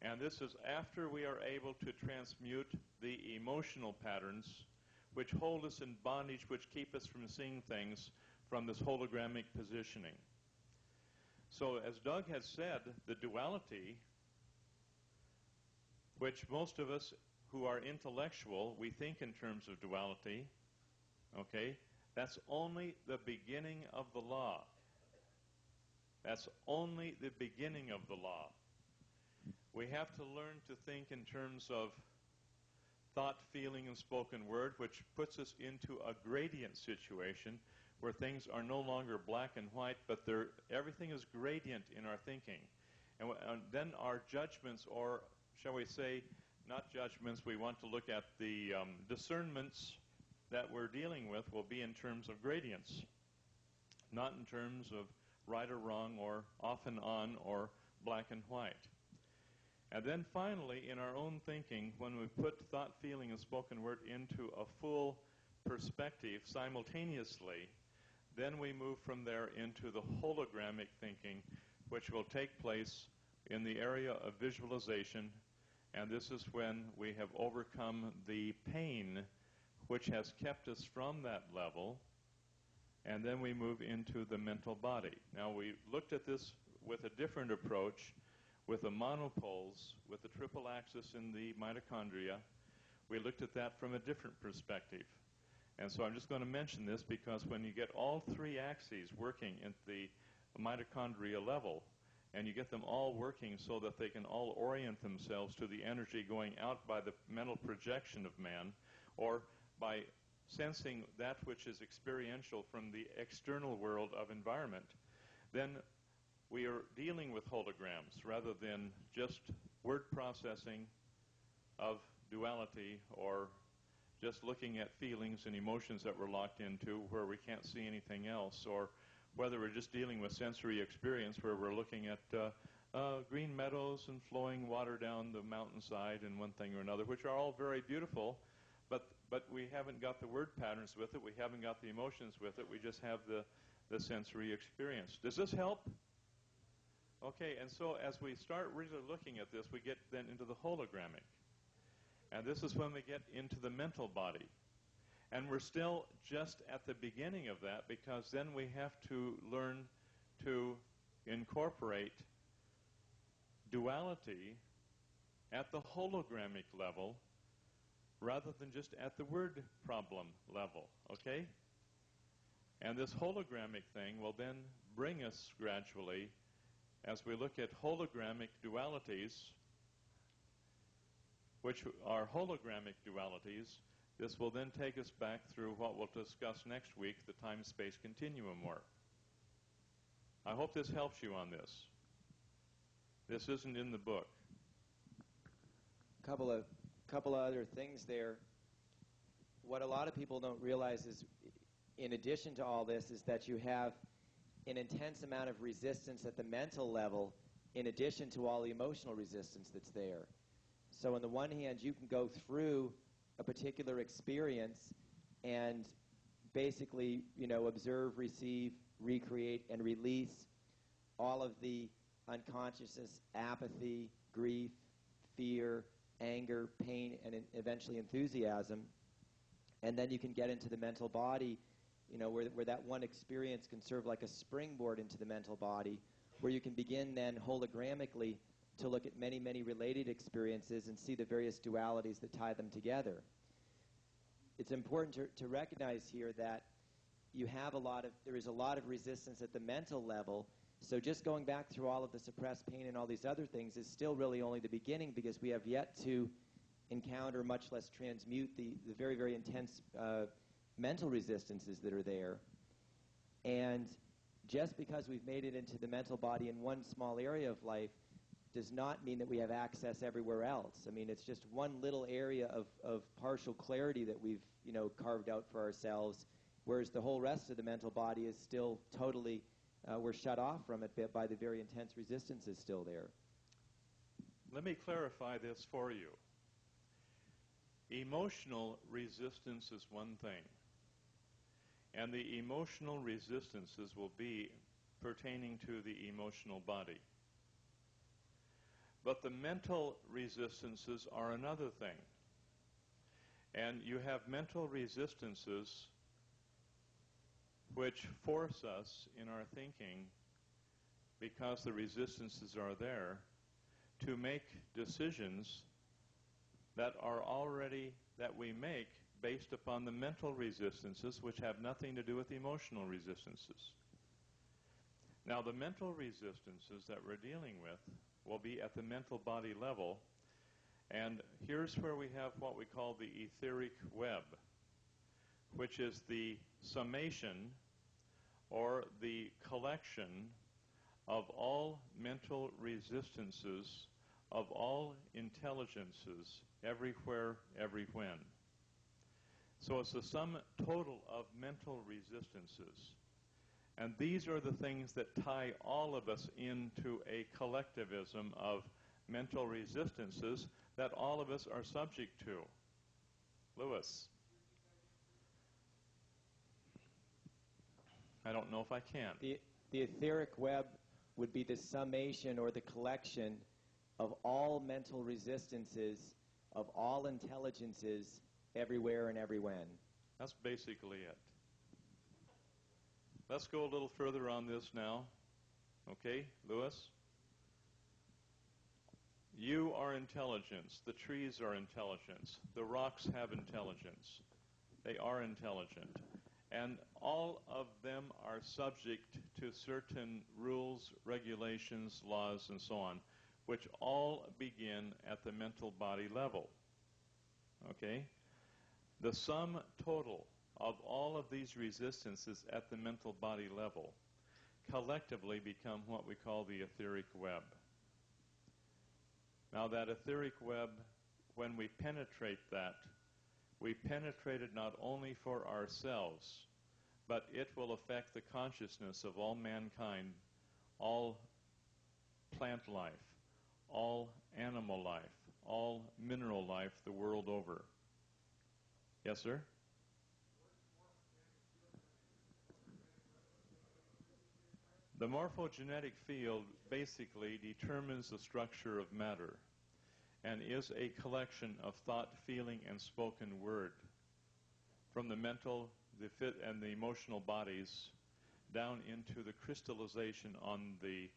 A: And this is after we are able to transmute the emotional patterns which hold us in bondage, which keep us from seeing things from this hologramic positioning. So as Doug has said, the duality, which most of us who are intellectual, we think in terms of duality, okay, that's only the beginning of the law. That's only the beginning of the law. We have to learn to think in terms of thought, feeling, and spoken word, which puts us into a gradient situation where things are no longer black and white, but everything is gradient in our thinking. And then our judgments, or shall we say, not judgments, we want to look at the discernments that we're dealing with will be in terms of gradients, not in terms of right or wrong, or off and on, or black and white. And then finally, in our own thinking, when we put thought, feeling, and spoken word into a full perspective simultaneously, then we move from there into the hologramic thinking, which will take place in the area of visualization. And this is when we have overcome the pain which has kept us from that level, and then we move into the mental body. Now, we looked at this with a different approach, with the monopoles, with the triple axis in the mitochondria. We looked at that from a different perspective. And so I'm just going to mention this because when you get all 3 axes working at the mitochondria level, and you get them all working so that they can all orient themselves to the energy going out by the mental projection of man, or by sensing that which is experiential from the external world of environment, then we are dealing with holograms rather than just word processing of duality, or just looking at feelings and emotions that we're locked into where we can't see anything else, or whether we're just dealing with sensory experience where we're looking at green meadows and flowing water down the mountainside and one thing or another, which are all very beautiful, but we haven't got the word patterns with it, we haven't got the emotions with it, we just have the sensory experience. Does this help? Okay, and so as we start really looking at this, we get then into the hologramic. And this is when we get into the mental body. And we're still just at the beginning of that, because then we have to learn to incorporate duality at the hologramic level rather than just at the word problem level, okay? And this hologramic thing will then bring us gradually, as we look at hologramic dualities, which are hologramic dualities, this will then take us back through what we'll discuss next week, the time-space continuum work. I hope this helps you on this. This isn't in the book.
C: Couple of other things there. What a lot of people don't realize is, in addition to all this, is that you have an intense amount of resistance at the mental level in addition to all the emotional resistance that's there. So on the one hand, you can go through a particular experience and basically, observe, receive, recreate, and release all of the unconsciousness, apathy, grief, fear, anger, pain, and eventually enthusiasm. And then you can get into the mental body, where that one experience can serve like a springboard into the mental body, where you can begin then hologrammically to look at many, many related experiences and see the various dualities that tie them together. It's important to recognize here that there is a lot of resistance at the mental level. So just going back through all of the suppressed pain and all these other things is still really only the beginning, because we have yet to encounter, much less transmute, the very, very intense mental resistances that are there. And just because we've made it into the mental body in one small area of life does not mean that we have access everywhere else. I mean, it's just one little area of partial clarity that we've, carved out for ourselves, whereas the whole rest of the mental body is still totally, we're shut off from it by the very intense resistance is still there.
A: Let me clarify this for you. Emotional resistance is one thing, and the emotional resistances will be pertaining to the emotional body. But the mental resistances are another thing. And you have mental resistances which force us in our thinking, because the resistances are there, to make decisions that we make based upon the mental resistances, which have nothing to do with emotional resistances. Now, the mental resistances that we're dealing with will be at the mental body level, and here's where we have what we call the etheric web, which is the summation or the collection of all mental resistances of all intelligences everywhere, every when. So it's the sum total of mental resistances. And these are the things that tie all of us into a collectivism of mental resistances that all of us are subject to. Lewis. I don't know if I can.
C: The etheric web would be the summation or the collection of all mental resistances of all intelligences everywhere and every when.
A: That's basically it. Let's go a little further on this now. Okay, Lewis? You are intelligence. The trees are intelligence. The rocks have intelligence. They are intelligent. And all of them are subject to certain rules, regulations, laws, and so on, which all begin at the mental body level. Okay? The sum total of all of these resistances at the mental body level collectively become what we call the etheric web. Now, that etheric web, when we penetrate that, we penetrate it not only for ourselves, but it will affect the consciousness of all mankind, all plant life, all animal life, all mineral life the world over. Yes, sir? The morphogenetic field basically determines the structure of matter and is a collection of thought, feeling, and spoken word from the mental, and the emotional bodies down into the crystallization on the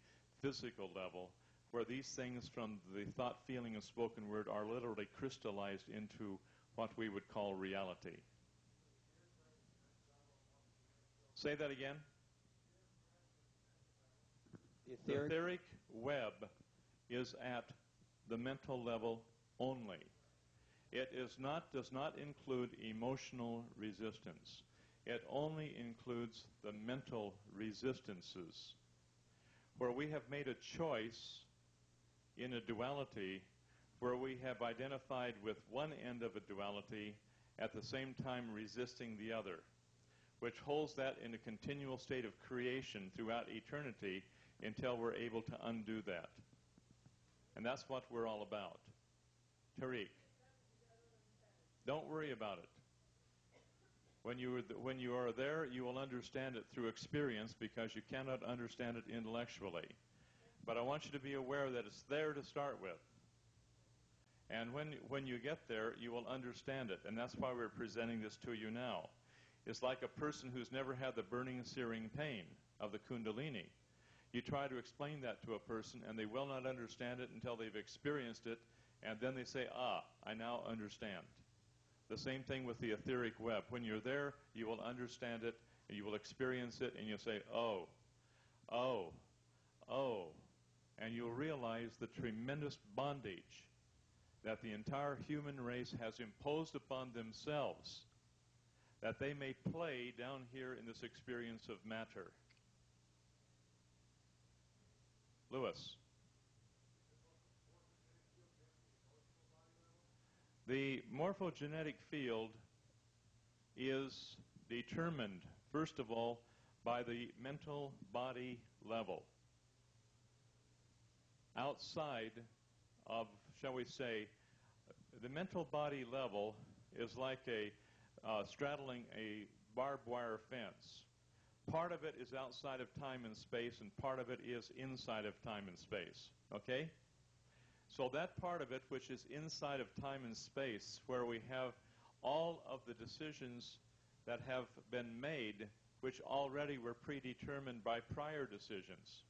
A: physical level, where these things from the thought, feeling, and spoken word are literally crystallized into what we would call reality. Say that again. The etheric web is at the mental level only. It does not include emotional resistance. It only includes the mental resistances, where we have made a choice in a duality, where we have identified with one end of a duality at the same time resisting the other. which holds that in a continual state of creation throughout eternity until we're able to undo that. And that's what we're all about. Tariq, don't worry about it. When you are there, you will understand it through experience because you cannot understand it intellectually. But I want you to be aware that it's there to start with. And when you get there, you will understand it. And that's why we're presenting this to you now. It's like a person who's never had the burning, searing pain of the Kundalini. You try to explain that to a person, and they will not understand it until they've experienced it, and then they say, ah, I now understand. The same thing with the etheric web. When you're there, you will understand it, and you will experience it, and you'll say, oh, oh, oh. And you'll realize the tremendous bondage that the entire human race has imposed upon themselves, that they may play down here in this experience of matter. Lewis. The morphogenetic field is determined, first of all, by the mental body level. Outside of, shall we say, the mental body level is like straddling a barbed wire fence. Part of it is outside of time and space, and part of it is inside of time and space. Okay? So that part of it, which is inside of time and space, where we have all of the decisions that have been made, which already were predetermined by prior decisions,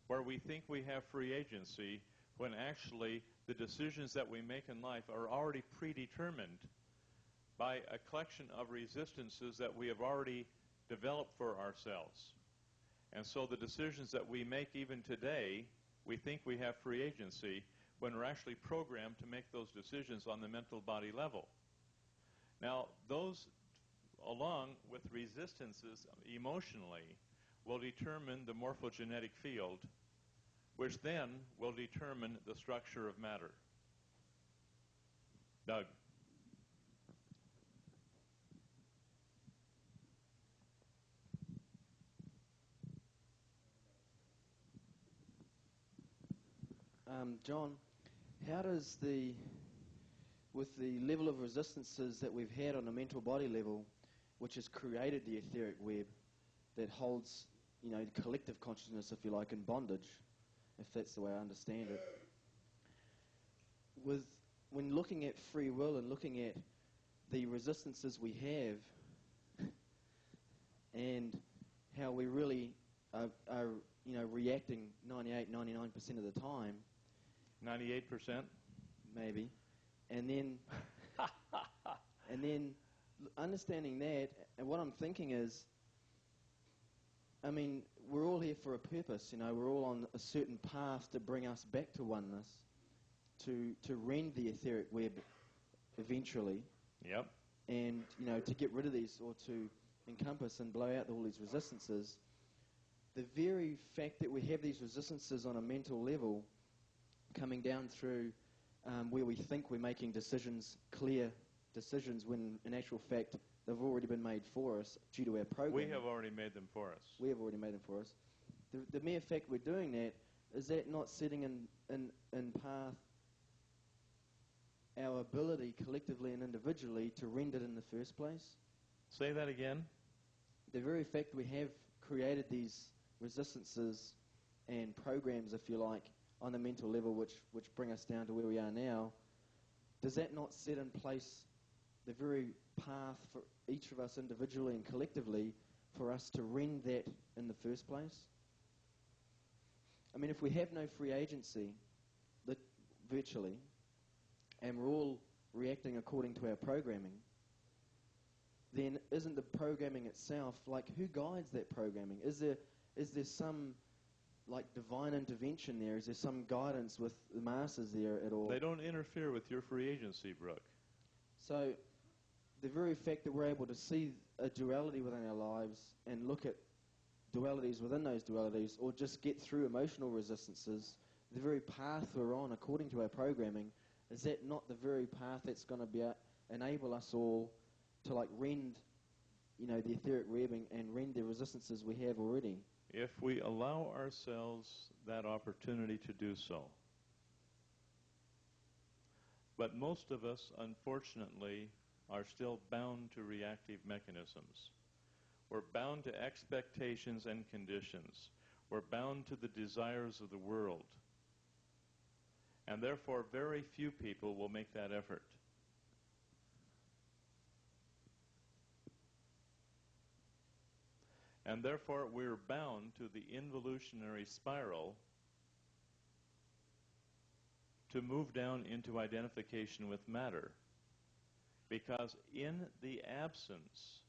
A: where we think we have free agency, when actually the decisions that we make in life are already predetermined by a collection of resistances that we have already developed for ourselves. And so the decisions that we make even today, we think we have free agency when we're actually programmed to make those decisions on the mental body level. Now, those, along with resistances emotionally, will determine the morphogenetic field, which then will determine the structure of matter. Doug.
O: John, how does with the level of resistances that we've had on a mental body level, which has created the etheric web that holds, collective consciousness, if you like, in bondage, if that's the way I understand it, when looking at free will and looking at the resistances we have and how we really are reacting 98, 99% of the time.
A: 98%?
O: Maybe. And then understanding that, and what I'm thinking is, we're all here for a purpose, we're all on a certain path to bring us back to oneness, to rend the etheric web eventually.
A: Yep.
O: And, to get rid of these, or to encompass and blow out all these resistances. The very fact that we have these resistances on a mental level coming down through where we think we're making clear decisions, when in actual fact they've already been made for us due to our program.
A: We have already made them for us.
O: We have already made them for us. The mere fact we're doing that, is that not setting in path our ability collectively and individually to rend it in the first place?
A: Say that again.
O: The very fact we have created these resistances and programs, if you like, on the mental level, which bring us down to where we are now, does that not set in place the very path for each of us individually and collectively for us to rend that in the first place? If we have no free agency, virtually, and we're all reacting according to our programming, then isn't the programming itself, who guides that programming? Is there some divine intervention there? Is there some guidance with the masters there at all?
A: They don't interfere with your free agency, Brooke.
O: So the very fact that we're able to see a duality within our lives and look at dualities within those dualities, or just get through emotional resistances, the very path we're on according to our programming, is that not the very path that's going to enable us all to rend the etheric web and rend the resistances we have already.
A: If we allow ourselves that opportunity to do so. But most of us, unfortunately, are still bound to reactive mechanisms. We're bound to expectations and conditions. We're bound to the desires of the world. And therefore, very few people will make that effort. And therefore, we're bound to the involutionary spiral to move down into identification with matter. Because in the absence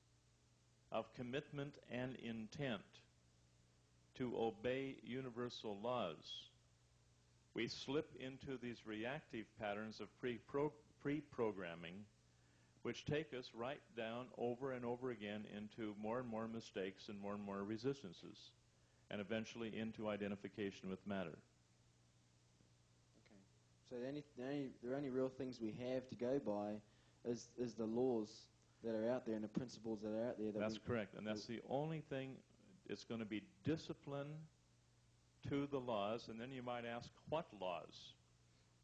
A: of commitment and intent to obey universal laws, we slip into these reactive patterns of pre-programming, which take us right down over and over again into more and more mistakes and more resistances, and eventually into identification with matter.
O: So the only real things we have to go by is the laws that are out there and the principles that are out there.
A: That's correct, and that's the only thing. It's going to be discipline to the laws, and then you might ask, what laws?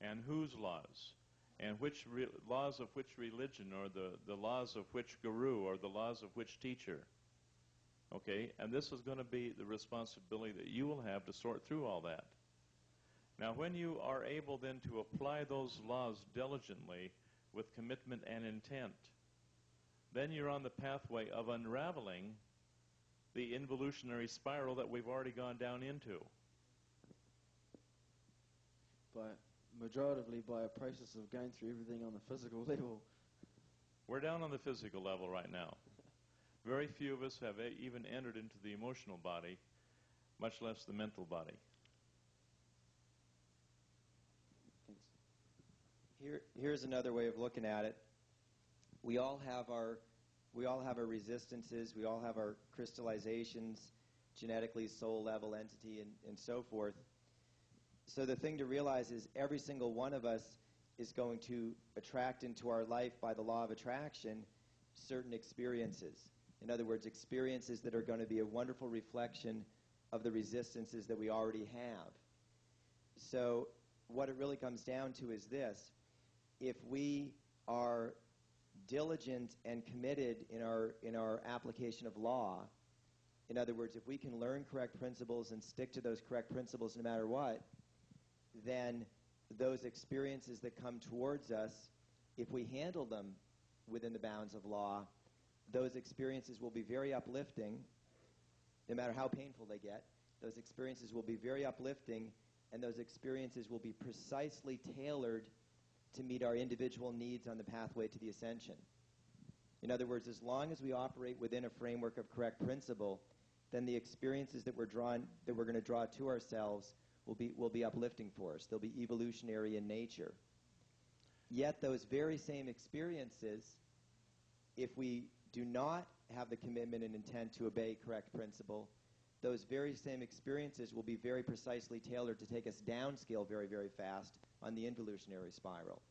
A: And whose laws? And which laws of which religion, or the laws of which guru, or the laws of which teacher? Okay, and this is going to be the responsibility that you will have to sort through all that. Now, when you are able then to apply those laws diligently with commitment and intent, then you're on the pathway of unraveling the involutionary spiral that we've already gone down into.
O: Majoritively by a process of going through everything on the physical level.
A: We're down on the physical level right now. Very few of us have even entered into the emotional body, much less the mental body.
C: Here's another way of looking at it. We all have our resistances. We all have our crystallizations, genetically, soul level entity, and so forth. So the thing to realize is every single one of us is going to attract into our life by the law of attraction certain experiences. In other words, experiences that are going to be a wonderful reflection of the resistances that we already have. So what it really comes down to is this. If we are diligent and committed in our application of law, in other words, if we can learn correct principles and stick to those correct principles no matter what, then those experiences that come towards us, if we handle them within the bounds of law, those experiences will be very uplifting, no matter how painful they get. Those experiences will be very uplifting, and those experiences will be precisely tailored to meet our individual needs on the pathway to the ascension. In other words, as long as we operate within a framework of correct principle, then the experiences that we're going to draw to ourselves will be uplifting for us. They'll be evolutionary in nature. Yet those very same experiences, if we do not have the commitment and intent to obey correct principle, those very same experiences will be very precisely tailored to take us downscale very, very fast on the involutionary spiral.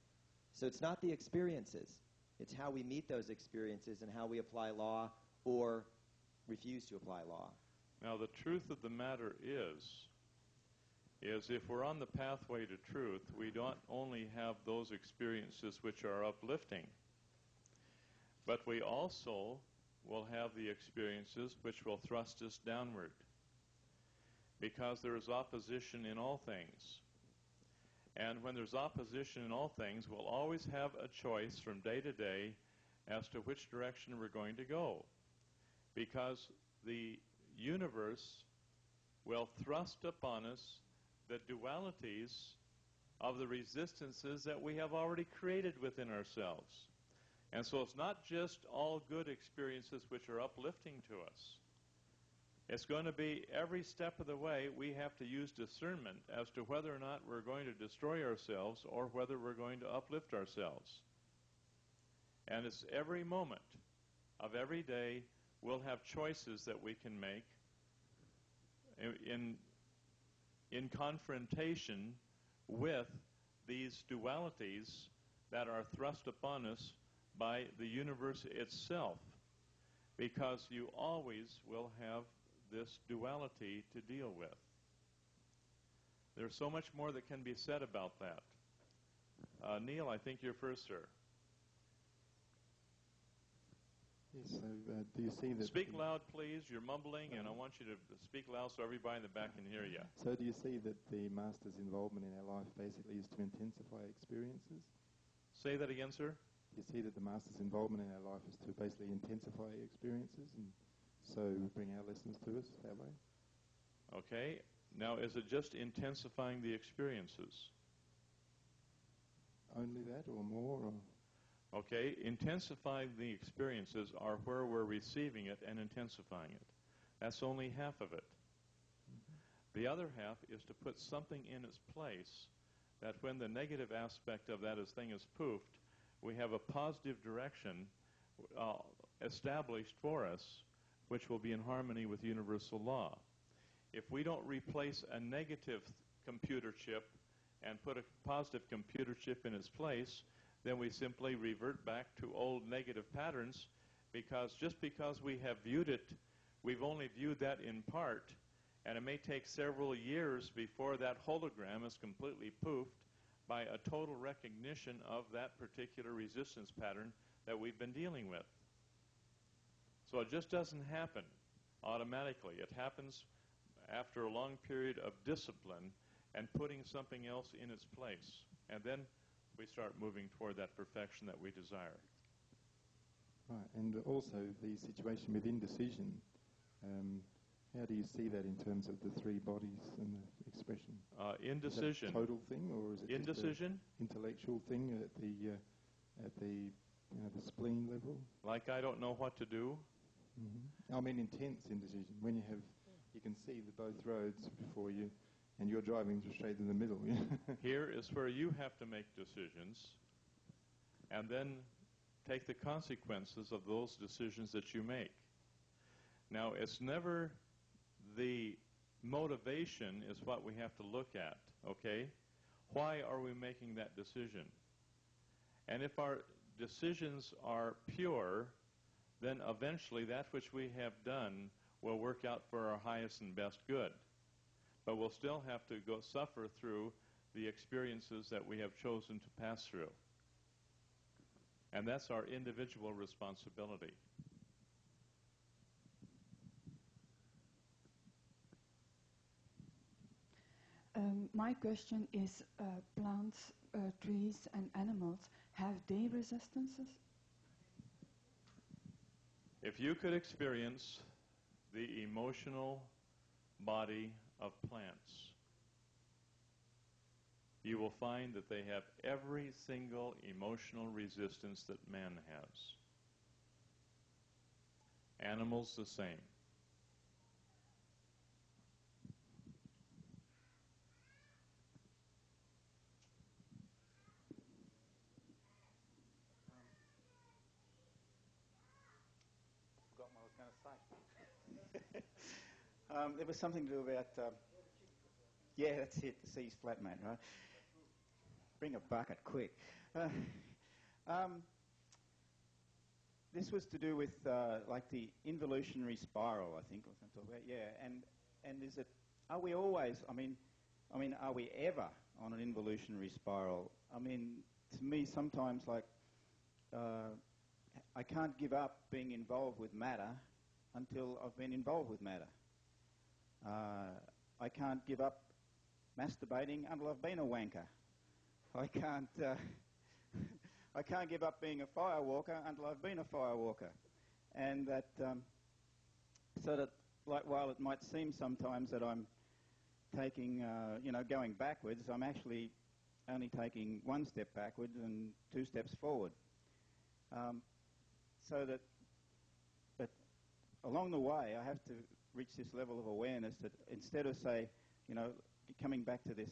C: So it's not the experiences. It's how we meet those experiences and how we apply law or refuse to apply law.
A: Now, the truth of the matter is if we're on the pathway to truth, we don't only have those experiences which are uplifting, but we also will have the experiences which will thrust us downward, because there is opposition in all things. And when there's opposition in all things, we'll always have a choice from day to day as to which direction we're going to go, because the universe will thrust upon us the dualities of the resistances that we have already created within ourselves. And so it's not just all good experiences which are uplifting to us. It's going to be every step of the way we have to use discernment as to whether or not we're going to destroy ourselves or whether we're going to uplift ourselves. And it's every moment of every day we'll have choices that we can make in confrontation with these dualities that are thrust upon us by the universe itself. because you always will have this duality to deal with. There's so much more that can be said about that. Neil, I think you're first, sir.
P: Yes, so do you see that...
A: Speak loud, please. You're mumbling, and I want you to speak loud so everybody in the back can hear you.
P: So do you see that the Master's involvement in our life basically is to intensify experiences?
A: Say that again, sir?
P: You see that the Master's involvement in our life is to basically intensify experiences and so bring our lessons to us that way?
A: Okay. Now, is it just intensifying the experiences?
P: Only that or more? Or?
A: Okay, intensifying the experiences are where we're receiving it and intensifying it. That's only half of it. The other half is to put something in its place that when the negative aspect of that thing is poofed, we have a positive direction established for us, which will be in harmony with universal law. If we don't replace a negative computer chip and put a positive computer chip in its place, then we simply revert back to old negative patterns, because just because we have viewed it, we've only viewed that in part, and it may take several years before that hologram is completely poofed by a total recognition of that particular resistance pattern that we've been dealing with. So it just doesn't happen automatically. It happens after a long period of discipline and putting something else in its place. And then we start moving toward that perfection that we desire.
P: Right, and also the situation with indecision. How do you see that in terms of the three bodies and the expression?
A: Indecision.
P: Is that a total thing, or is it
A: indecision?
P: Just an intellectual thing at the the spleen level?
A: Like I don't know what to do?
P: I mean intense indecision, when you can see both roads before you, and you're driving straight in the middle.
A: Here is where you have to make decisions and then take the consequences of those decisions that you make. Now, it's never the motivation is what we have to look at, okay? Why are we making that decision? And if our decisions are pure, then eventually that which we have done will work out for our highest and best good. But we'll still have to go suffer through the experiences that we have chosen to pass through. And that's our individual responsibility.
Q: My question is, plants, trees and animals, have they resistances?
A: If you could experience the emotional body of plants, you will find that they have every single emotional resistance that man has. Animals the same.
I: Forgot what I was going to say. There was something to do about... yeah, that's it, the sea's flat, mate, right? Bring a bucket, quick. This was to do with like the involutionary spiral, I think, I was going to talk about. Yeah, and is it... Are we always... I mean, are we ever on an involutionary spiral? I mean, to me, sometimes, like... I can't give up being involved with matter until I've been involved with matter. I can't give up masturbating until I've been a wanker. I can't give up being a firewalker until I've been a firewalker. And that, so that, like, while it might seem sometimes that I'm taking, going backwards, I'm actually only taking one step backwards and two steps forward. So that, but along the way, I have to reach this level of awareness that instead of, say, coming back to this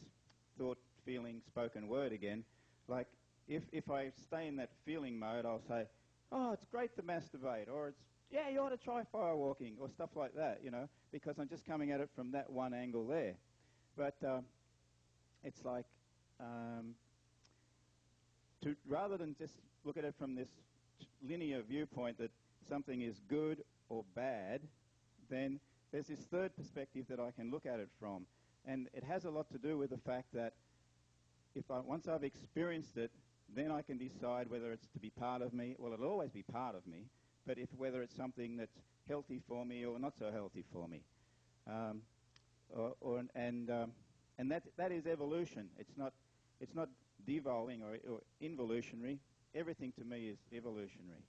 I: thought, feeling, spoken word again, like if I stay in that feeling mode, I'll say, oh, it's great to masturbate, or it's, yeah, you ought to try firewalking, or stuff like that, because I'm just coming at it from that one angle there. But it's like, rather than just look at it from this linear viewpoint that something is good or bad, then there's this third perspective that I can look at it from. And it has a lot to do with the fact that once I've experienced it, then I can decide whether it's to be part of me. Well, it'll always be part of me, but whether it's something that's healthy for me or not so healthy for me. And that is evolution. It's not devolving or involutionary. Everything to me is evolutionary.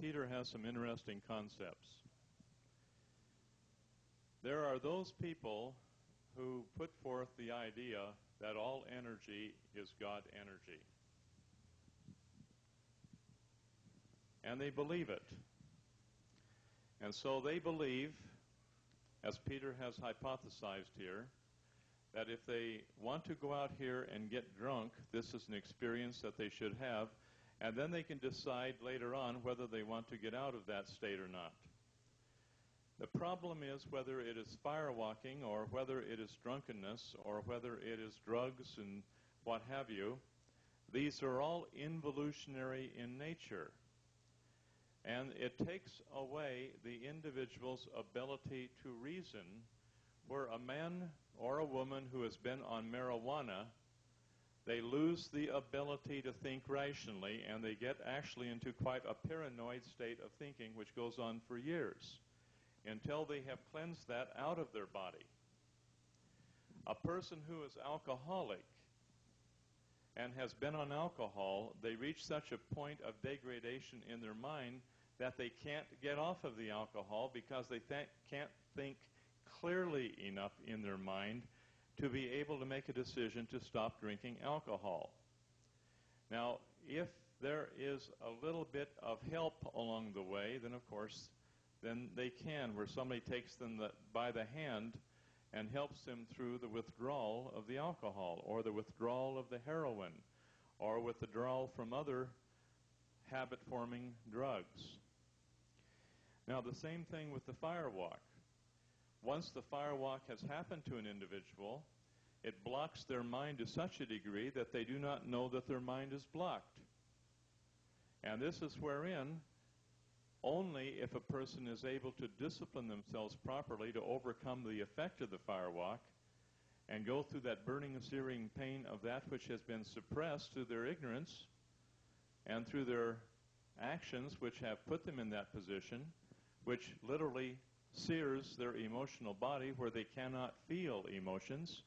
A: Peter has some interesting concepts. There are those people who put forth the idea that all energy is God energy. And they believe it. And so they believe, as Peter has hypothesized here, that if they want to go out here and get drunk, this is an experience that they should have, and then they can decide later on whether they want to get out of that state or not. The problem is whether it is firewalking or whether it is drunkenness or whether it is drugs and what have you, these are all involutionary in nature. And it takes away the individual's ability to reason, where a man or a woman who has been on marijuana, they lose the ability to think rationally, and they get actually into quite a paranoid state of thinking, which goes on for years, until they have cleansed that out of their body. A person who is alcoholic and has been on alcohol, they reach such a point of degradation in their mind that they can't get off of the alcohol because they can't think clearly enough in their mind to be able to make a decision to stop drinking alcohol. Now, if there is a little bit of help along the way, then of course, then they can, where somebody takes them by the hand and helps them through the withdrawal of the alcohol or the withdrawal of the heroin or withdrawal from other habit-forming drugs. Now, the same thing with the firewalk. Once the firewalk has happened to an individual, it blocks their mind to such a degree that they do not know that their mind is blocked. And this is wherein only if a person is able to discipline themselves properly to overcome the effect of the firewalk and go through that burning, searing pain of that which has been suppressed through their ignorance and through their actions which have put them in that position, which literally sears their emotional body where they cannot feel emotions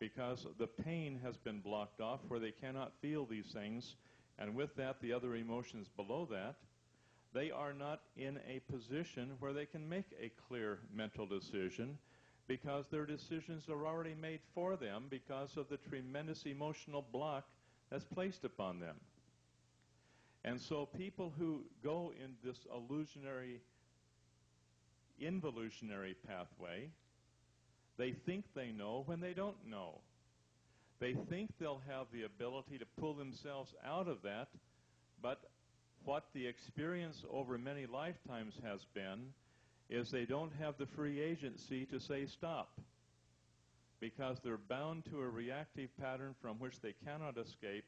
A: because the pain has been blocked off where they cannot feel these things, and with that the other emotions below that, they are not in a position where they can make a clear mental decision because their decisions are already made for them because of the tremendous emotional block that's placed upon them. And so people who go in this involutionary pathway, they think they know when they don't know. They think they'll have the ability to pull themselves out of that, but what the experience over many lifetimes has been is they don't have the free agency to say stop because they're bound to a reactive pattern from which they cannot escape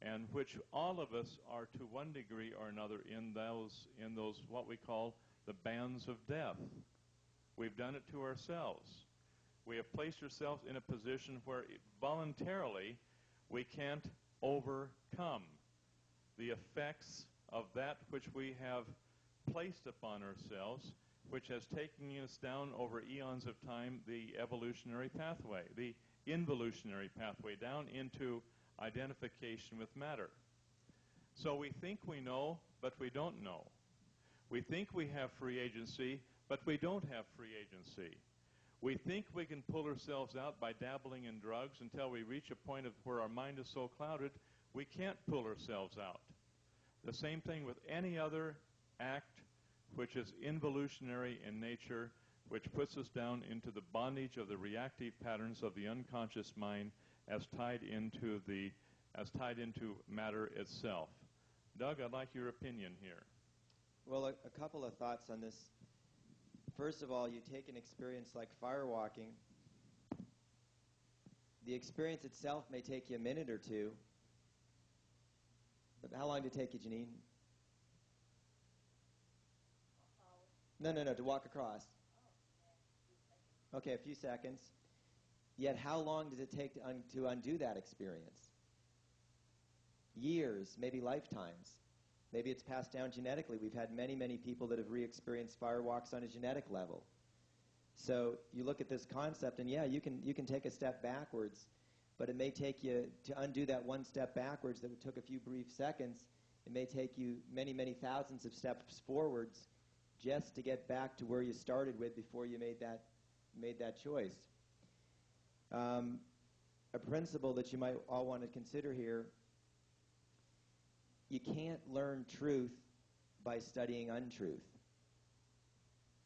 A: and which all of us are to one degree or another in those what we call the bands of death. We've done it to ourselves. We have placed ourselves in a position where voluntarily we can't overcome the effects of that which we have placed upon ourselves, which has taken us down over eons of time, the evolutionary pathway, the involutionary pathway, down into identification with matter. So we think we know, but we don't know. We think we have free agency, but we don't have free agency. We think we can pull ourselves out by dabbling in drugs until we reach a point of where our mind is so clouded we can't pull ourselves out. The same thing with any other act which is involutionary in nature, which puts us down into the bondage of the reactive patterns of the unconscious mind as tied into matter itself. Doug, I'd like your opinion here.
C: Well, a couple of thoughts on this. First of all, you take an experience like firewalking. The experience itself may take you a minute or two, How long did it take you, Janine? No, to walk across. Okay, a few seconds. Yet how long does it take to undo that experience? Years, maybe lifetimes. Maybe it's passed down genetically. We've had many, many people that have re-experienced firewalks on a genetic level. So you look at this concept, and yeah, you can take a step backwards, but it may take you, to undo that one step backwards that took a few brief seconds, it may take you many, many thousands of steps forwards just to get back to where you started with before you made that choice. A principle that you might all want to consider here: you can't learn truth by studying untruth.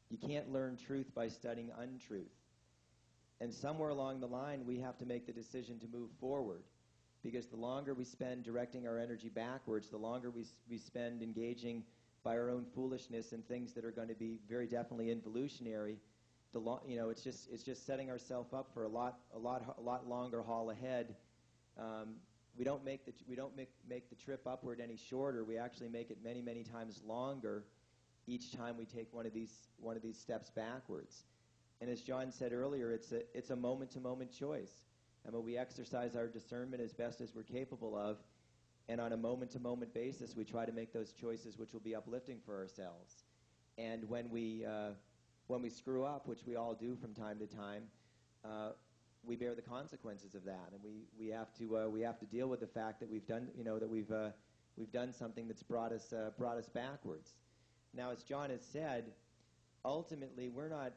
C: You can't learn truth by studying untruth. And somewhere along the line, we have to make the decision to move forward, because the longer we spend directing our energy backwards, the longer we spend engaging by our own foolishness and things that are going to be very definitely involutionary, it's just setting ourselves up for a lot longer haul ahead. We don't make the trip upward any shorter. We actually make it many, many times longer each time we take one of these steps backwards. And as John said earlier, it's a moment-to-moment choice. And when we exercise our discernment as best as we're capable of, and on a moment-to-moment basis, we try to make those choices which will be uplifting for ourselves. And when we screw up, which we all do from time to time, we bear the consequences of that, and we have to deal with the fact that we've done something that's brought us backwards. Now, as John has said, ultimately we're not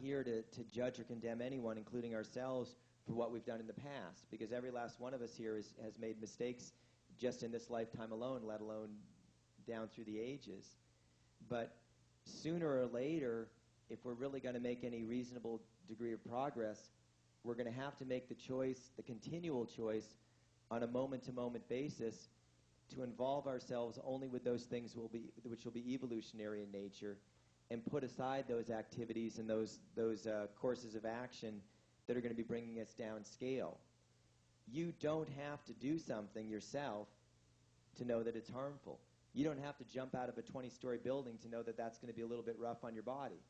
C: here to judge or condemn anyone, including ourselves, for what we've done in the past, because every last one of us here has made mistakes just in this lifetime alone, let alone down through the ages. But sooner or later, if we're really going to make any reasonable degree of progress, we're going to have to make the choice, the continual choice, on a moment-to-moment basis, to involve ourselves only with those things which will be evolutionary in nature, and put aside those activities and those courses of action that are going to be bringing us down scale. You don't have to do something yourself to know that it's harmful. You don't have to jump out of a 20-story building to know that that's going to be a little bit rough on your body.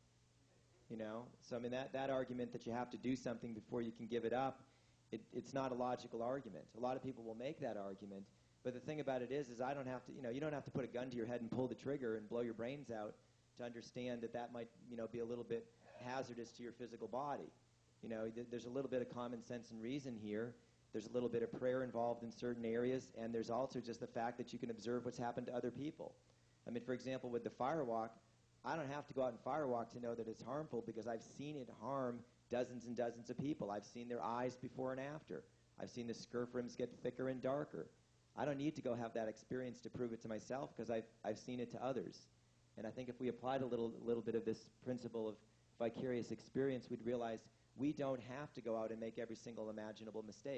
C: So I mean, that argument that you have to do something before you can give it up, it's not a logical argument. A lot of people will make that argument, but the thing about it is I don't have to, you don't have to put a gun to your head and pull the trigger and blow your brains out to understand that might, be a little bit hazardous to your physical body. There's a little bit of common sense and reason here. There's a little bit of prayer involved in certain areas, and there's also just the fact that you can observe what's happened to other people. I mean, for example, with the firewalk, I don't have to go out and firewalk to know that it's harmful, because I've seen it harm dozens and dozens of people. I've seen their eyes before and after. I've seen the scurf rims get thicker and darker. I don't need to go have that experience to prove it to myself, because I've seen it to others. And I think if we applied a little bit of this principle of vicarious experience, we'd realize we don't have to go out and make every single imaginable mistake.